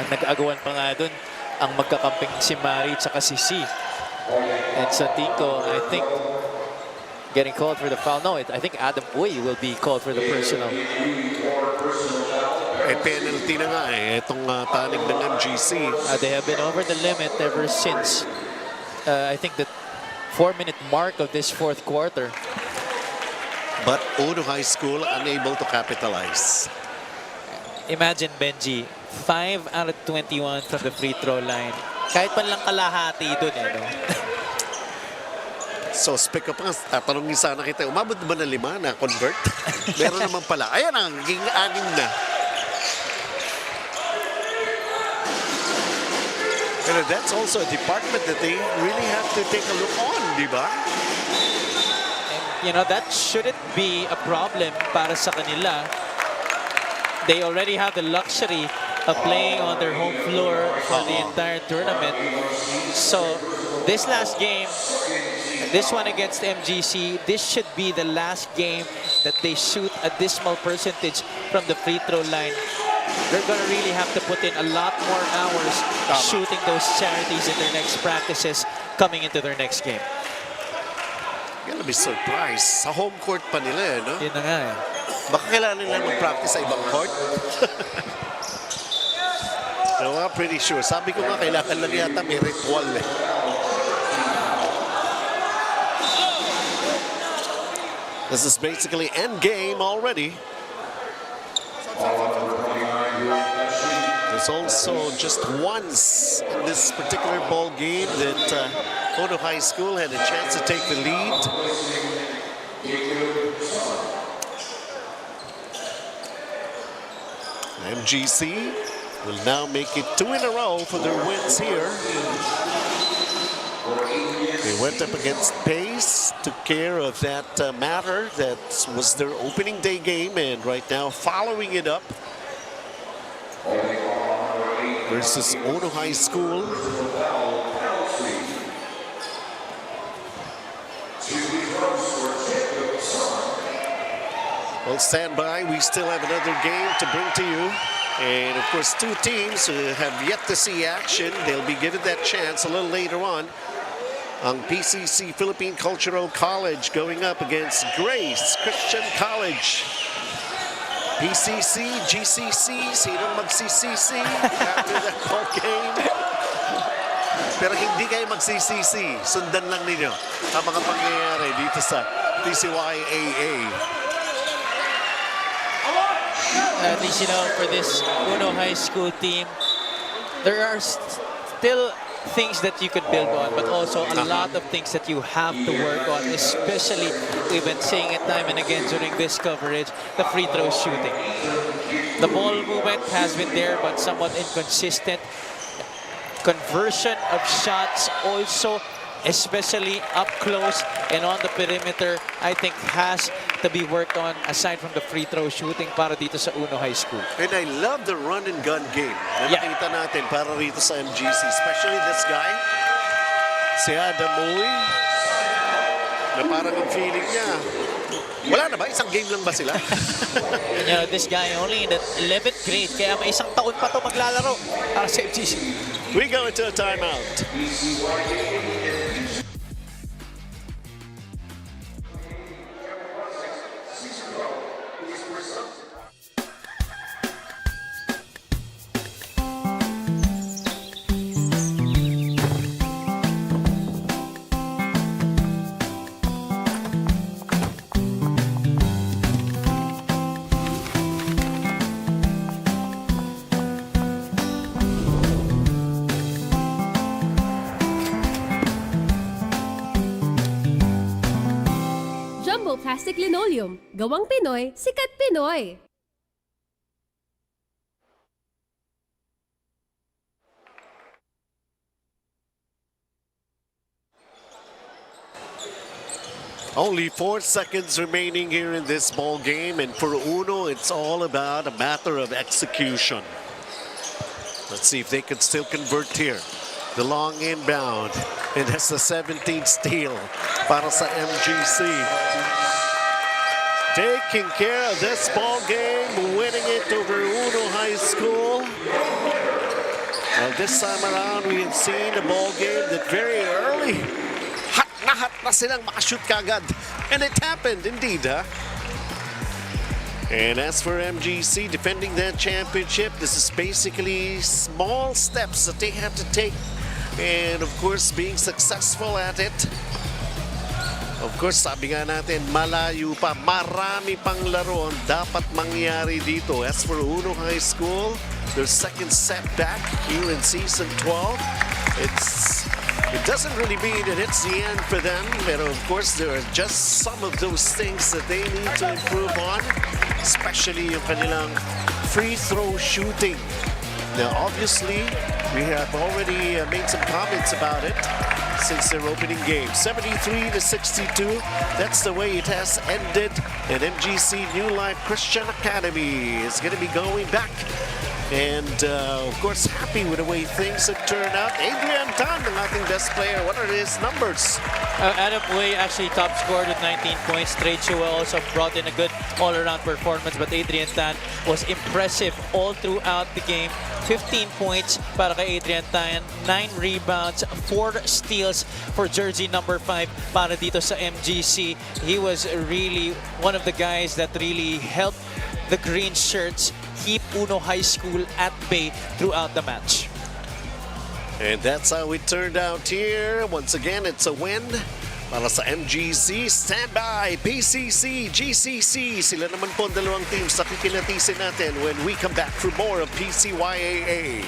Nag-agawan pa nga dun ang magkakamping si Mari at si C. And Santico, I think, getting called for the foul. No, I think Adam Uy will be called for the personal. Penalty na nga itong panig ng MGC. They have been over the limit ever since, I think, the 4-minute mark of this fourth quarter. But Uno High School unable to capitalize. Imagine, Benji, 5 out of 21 from the free throw line. Kahit man lang kalahati dun, no? So, speak up nga, tanongin sana kita, umabot ba na 5 na convert? Meron naman pala. Ayan ang naging 6 na. And that's also a department that they really have to take a look on, di ba? And, that shouldn't be a problem para sa kanila. They already have the luxury of playing on their home floor for the entire tournament. So, this last game, this one against MGC, this should be the last game that they shoot a dismal percentage from the free throw line. They're going to really have to put in a lot more hours shooting those charities in their next practices coming into their next game. You're gonna be surprised. Sa home court pa nila, no? Yun na nga eh. Baka kailangan nila mag-practice sa ibang court. No, I'm pretty sure. Sabi ko nga, kailangan lang yata may ritual eh. This is basically end game already. There's also just once in this particular ball game that Uno High School had a chance to take the lead. MGC will now make it 2 in a row for their wins here. They went up against Pace, took care of that matter. That was their opening day game, and right now following it up versus Uno High School. Well, stand by. We still have another game to bring to you. And, of course, 2 teams who have yet to see action. They'll be given that chance a little later on. Ang PCC Philippine Cultural College going up against Grace Christian College. PCC, GCC, sinong mag-CCC after that ball game? Pero hindi kayo mag-CCC. Sundan lang ninyo ang mga pangyayari dito sa PCYAA. At least, for this Uno High School team, there are still things that you could build on, but also a lot of things that you have to work on, especially, we've been saying it time and again during this coverage, the free throw shooting. The ball movement has been there, but somewhat inconsistent. Conversion of shots also, especially up close and on the perimeter, I think has to be worked on aside from the free throw shooting para dito sa Uno High School. And I love the run and gun game na nakita natin para rito sa MGC, especially this guy, si Adam Uy, na parang ang feeling niya, wala na ba? Isang game lang ba sila? This guy only in the 11th grade, kaya may isang taon pa to maglalaro para sa MGC. We go into a timeout. Jumbo Plastic Linoleum. Gawang Pinoy, sikat Pinoy. Only 4 seconds remaining here in this ball game, and for Uno, it's all about a matter of execution. Let's see if they can still convert here. The long inbound, and that's the 17th steal para sa MGC. Taking care of this ball game, winning it over Uno High School. Well, this time around, we have seen a ball game that very early, hot na silang makashoot kagad. And it happened indeed, huh? And as for MGC defending that championship, this is basically small steps that they have to take. And of course, being successful at it. Of course, sabi nga natin, malayo pa. Marami pang laro ang dapat mangyari dito. As for Uno High School, their second setback here in Season 12. It doesn't really mean that it's the end for them, but of course there are just some of those things that they need to improve on, especially yung kanilang free throw shooting. Now obviously, we have already made some comments about it since their opening game. 73-62, that's the way it has ended. And MGC New Life Christian Academy is going to be going back. And of course, happy with the way things have turned out. Adrian Tan, ang ating best player. What are his numbers? Adam Way actually top scored with 19 points. Trey Chua also brought in a good all-around performance, but Adrian Tan was impressive all throughout the game. 15 points para kay Adrian Tan, 9 rebounds, 4 steals for jersey number 5 para dito sa MGC. He was really one of the guys that really helped the green shirts keep Uno High School at bay throughout the match. And that's how it turned out here. Once again, it's a win para sa MGC. Stand by, PCC, GCC. Sila naman po ang dalawang teams na kikinatisin natin when we come back for more of PCYAA.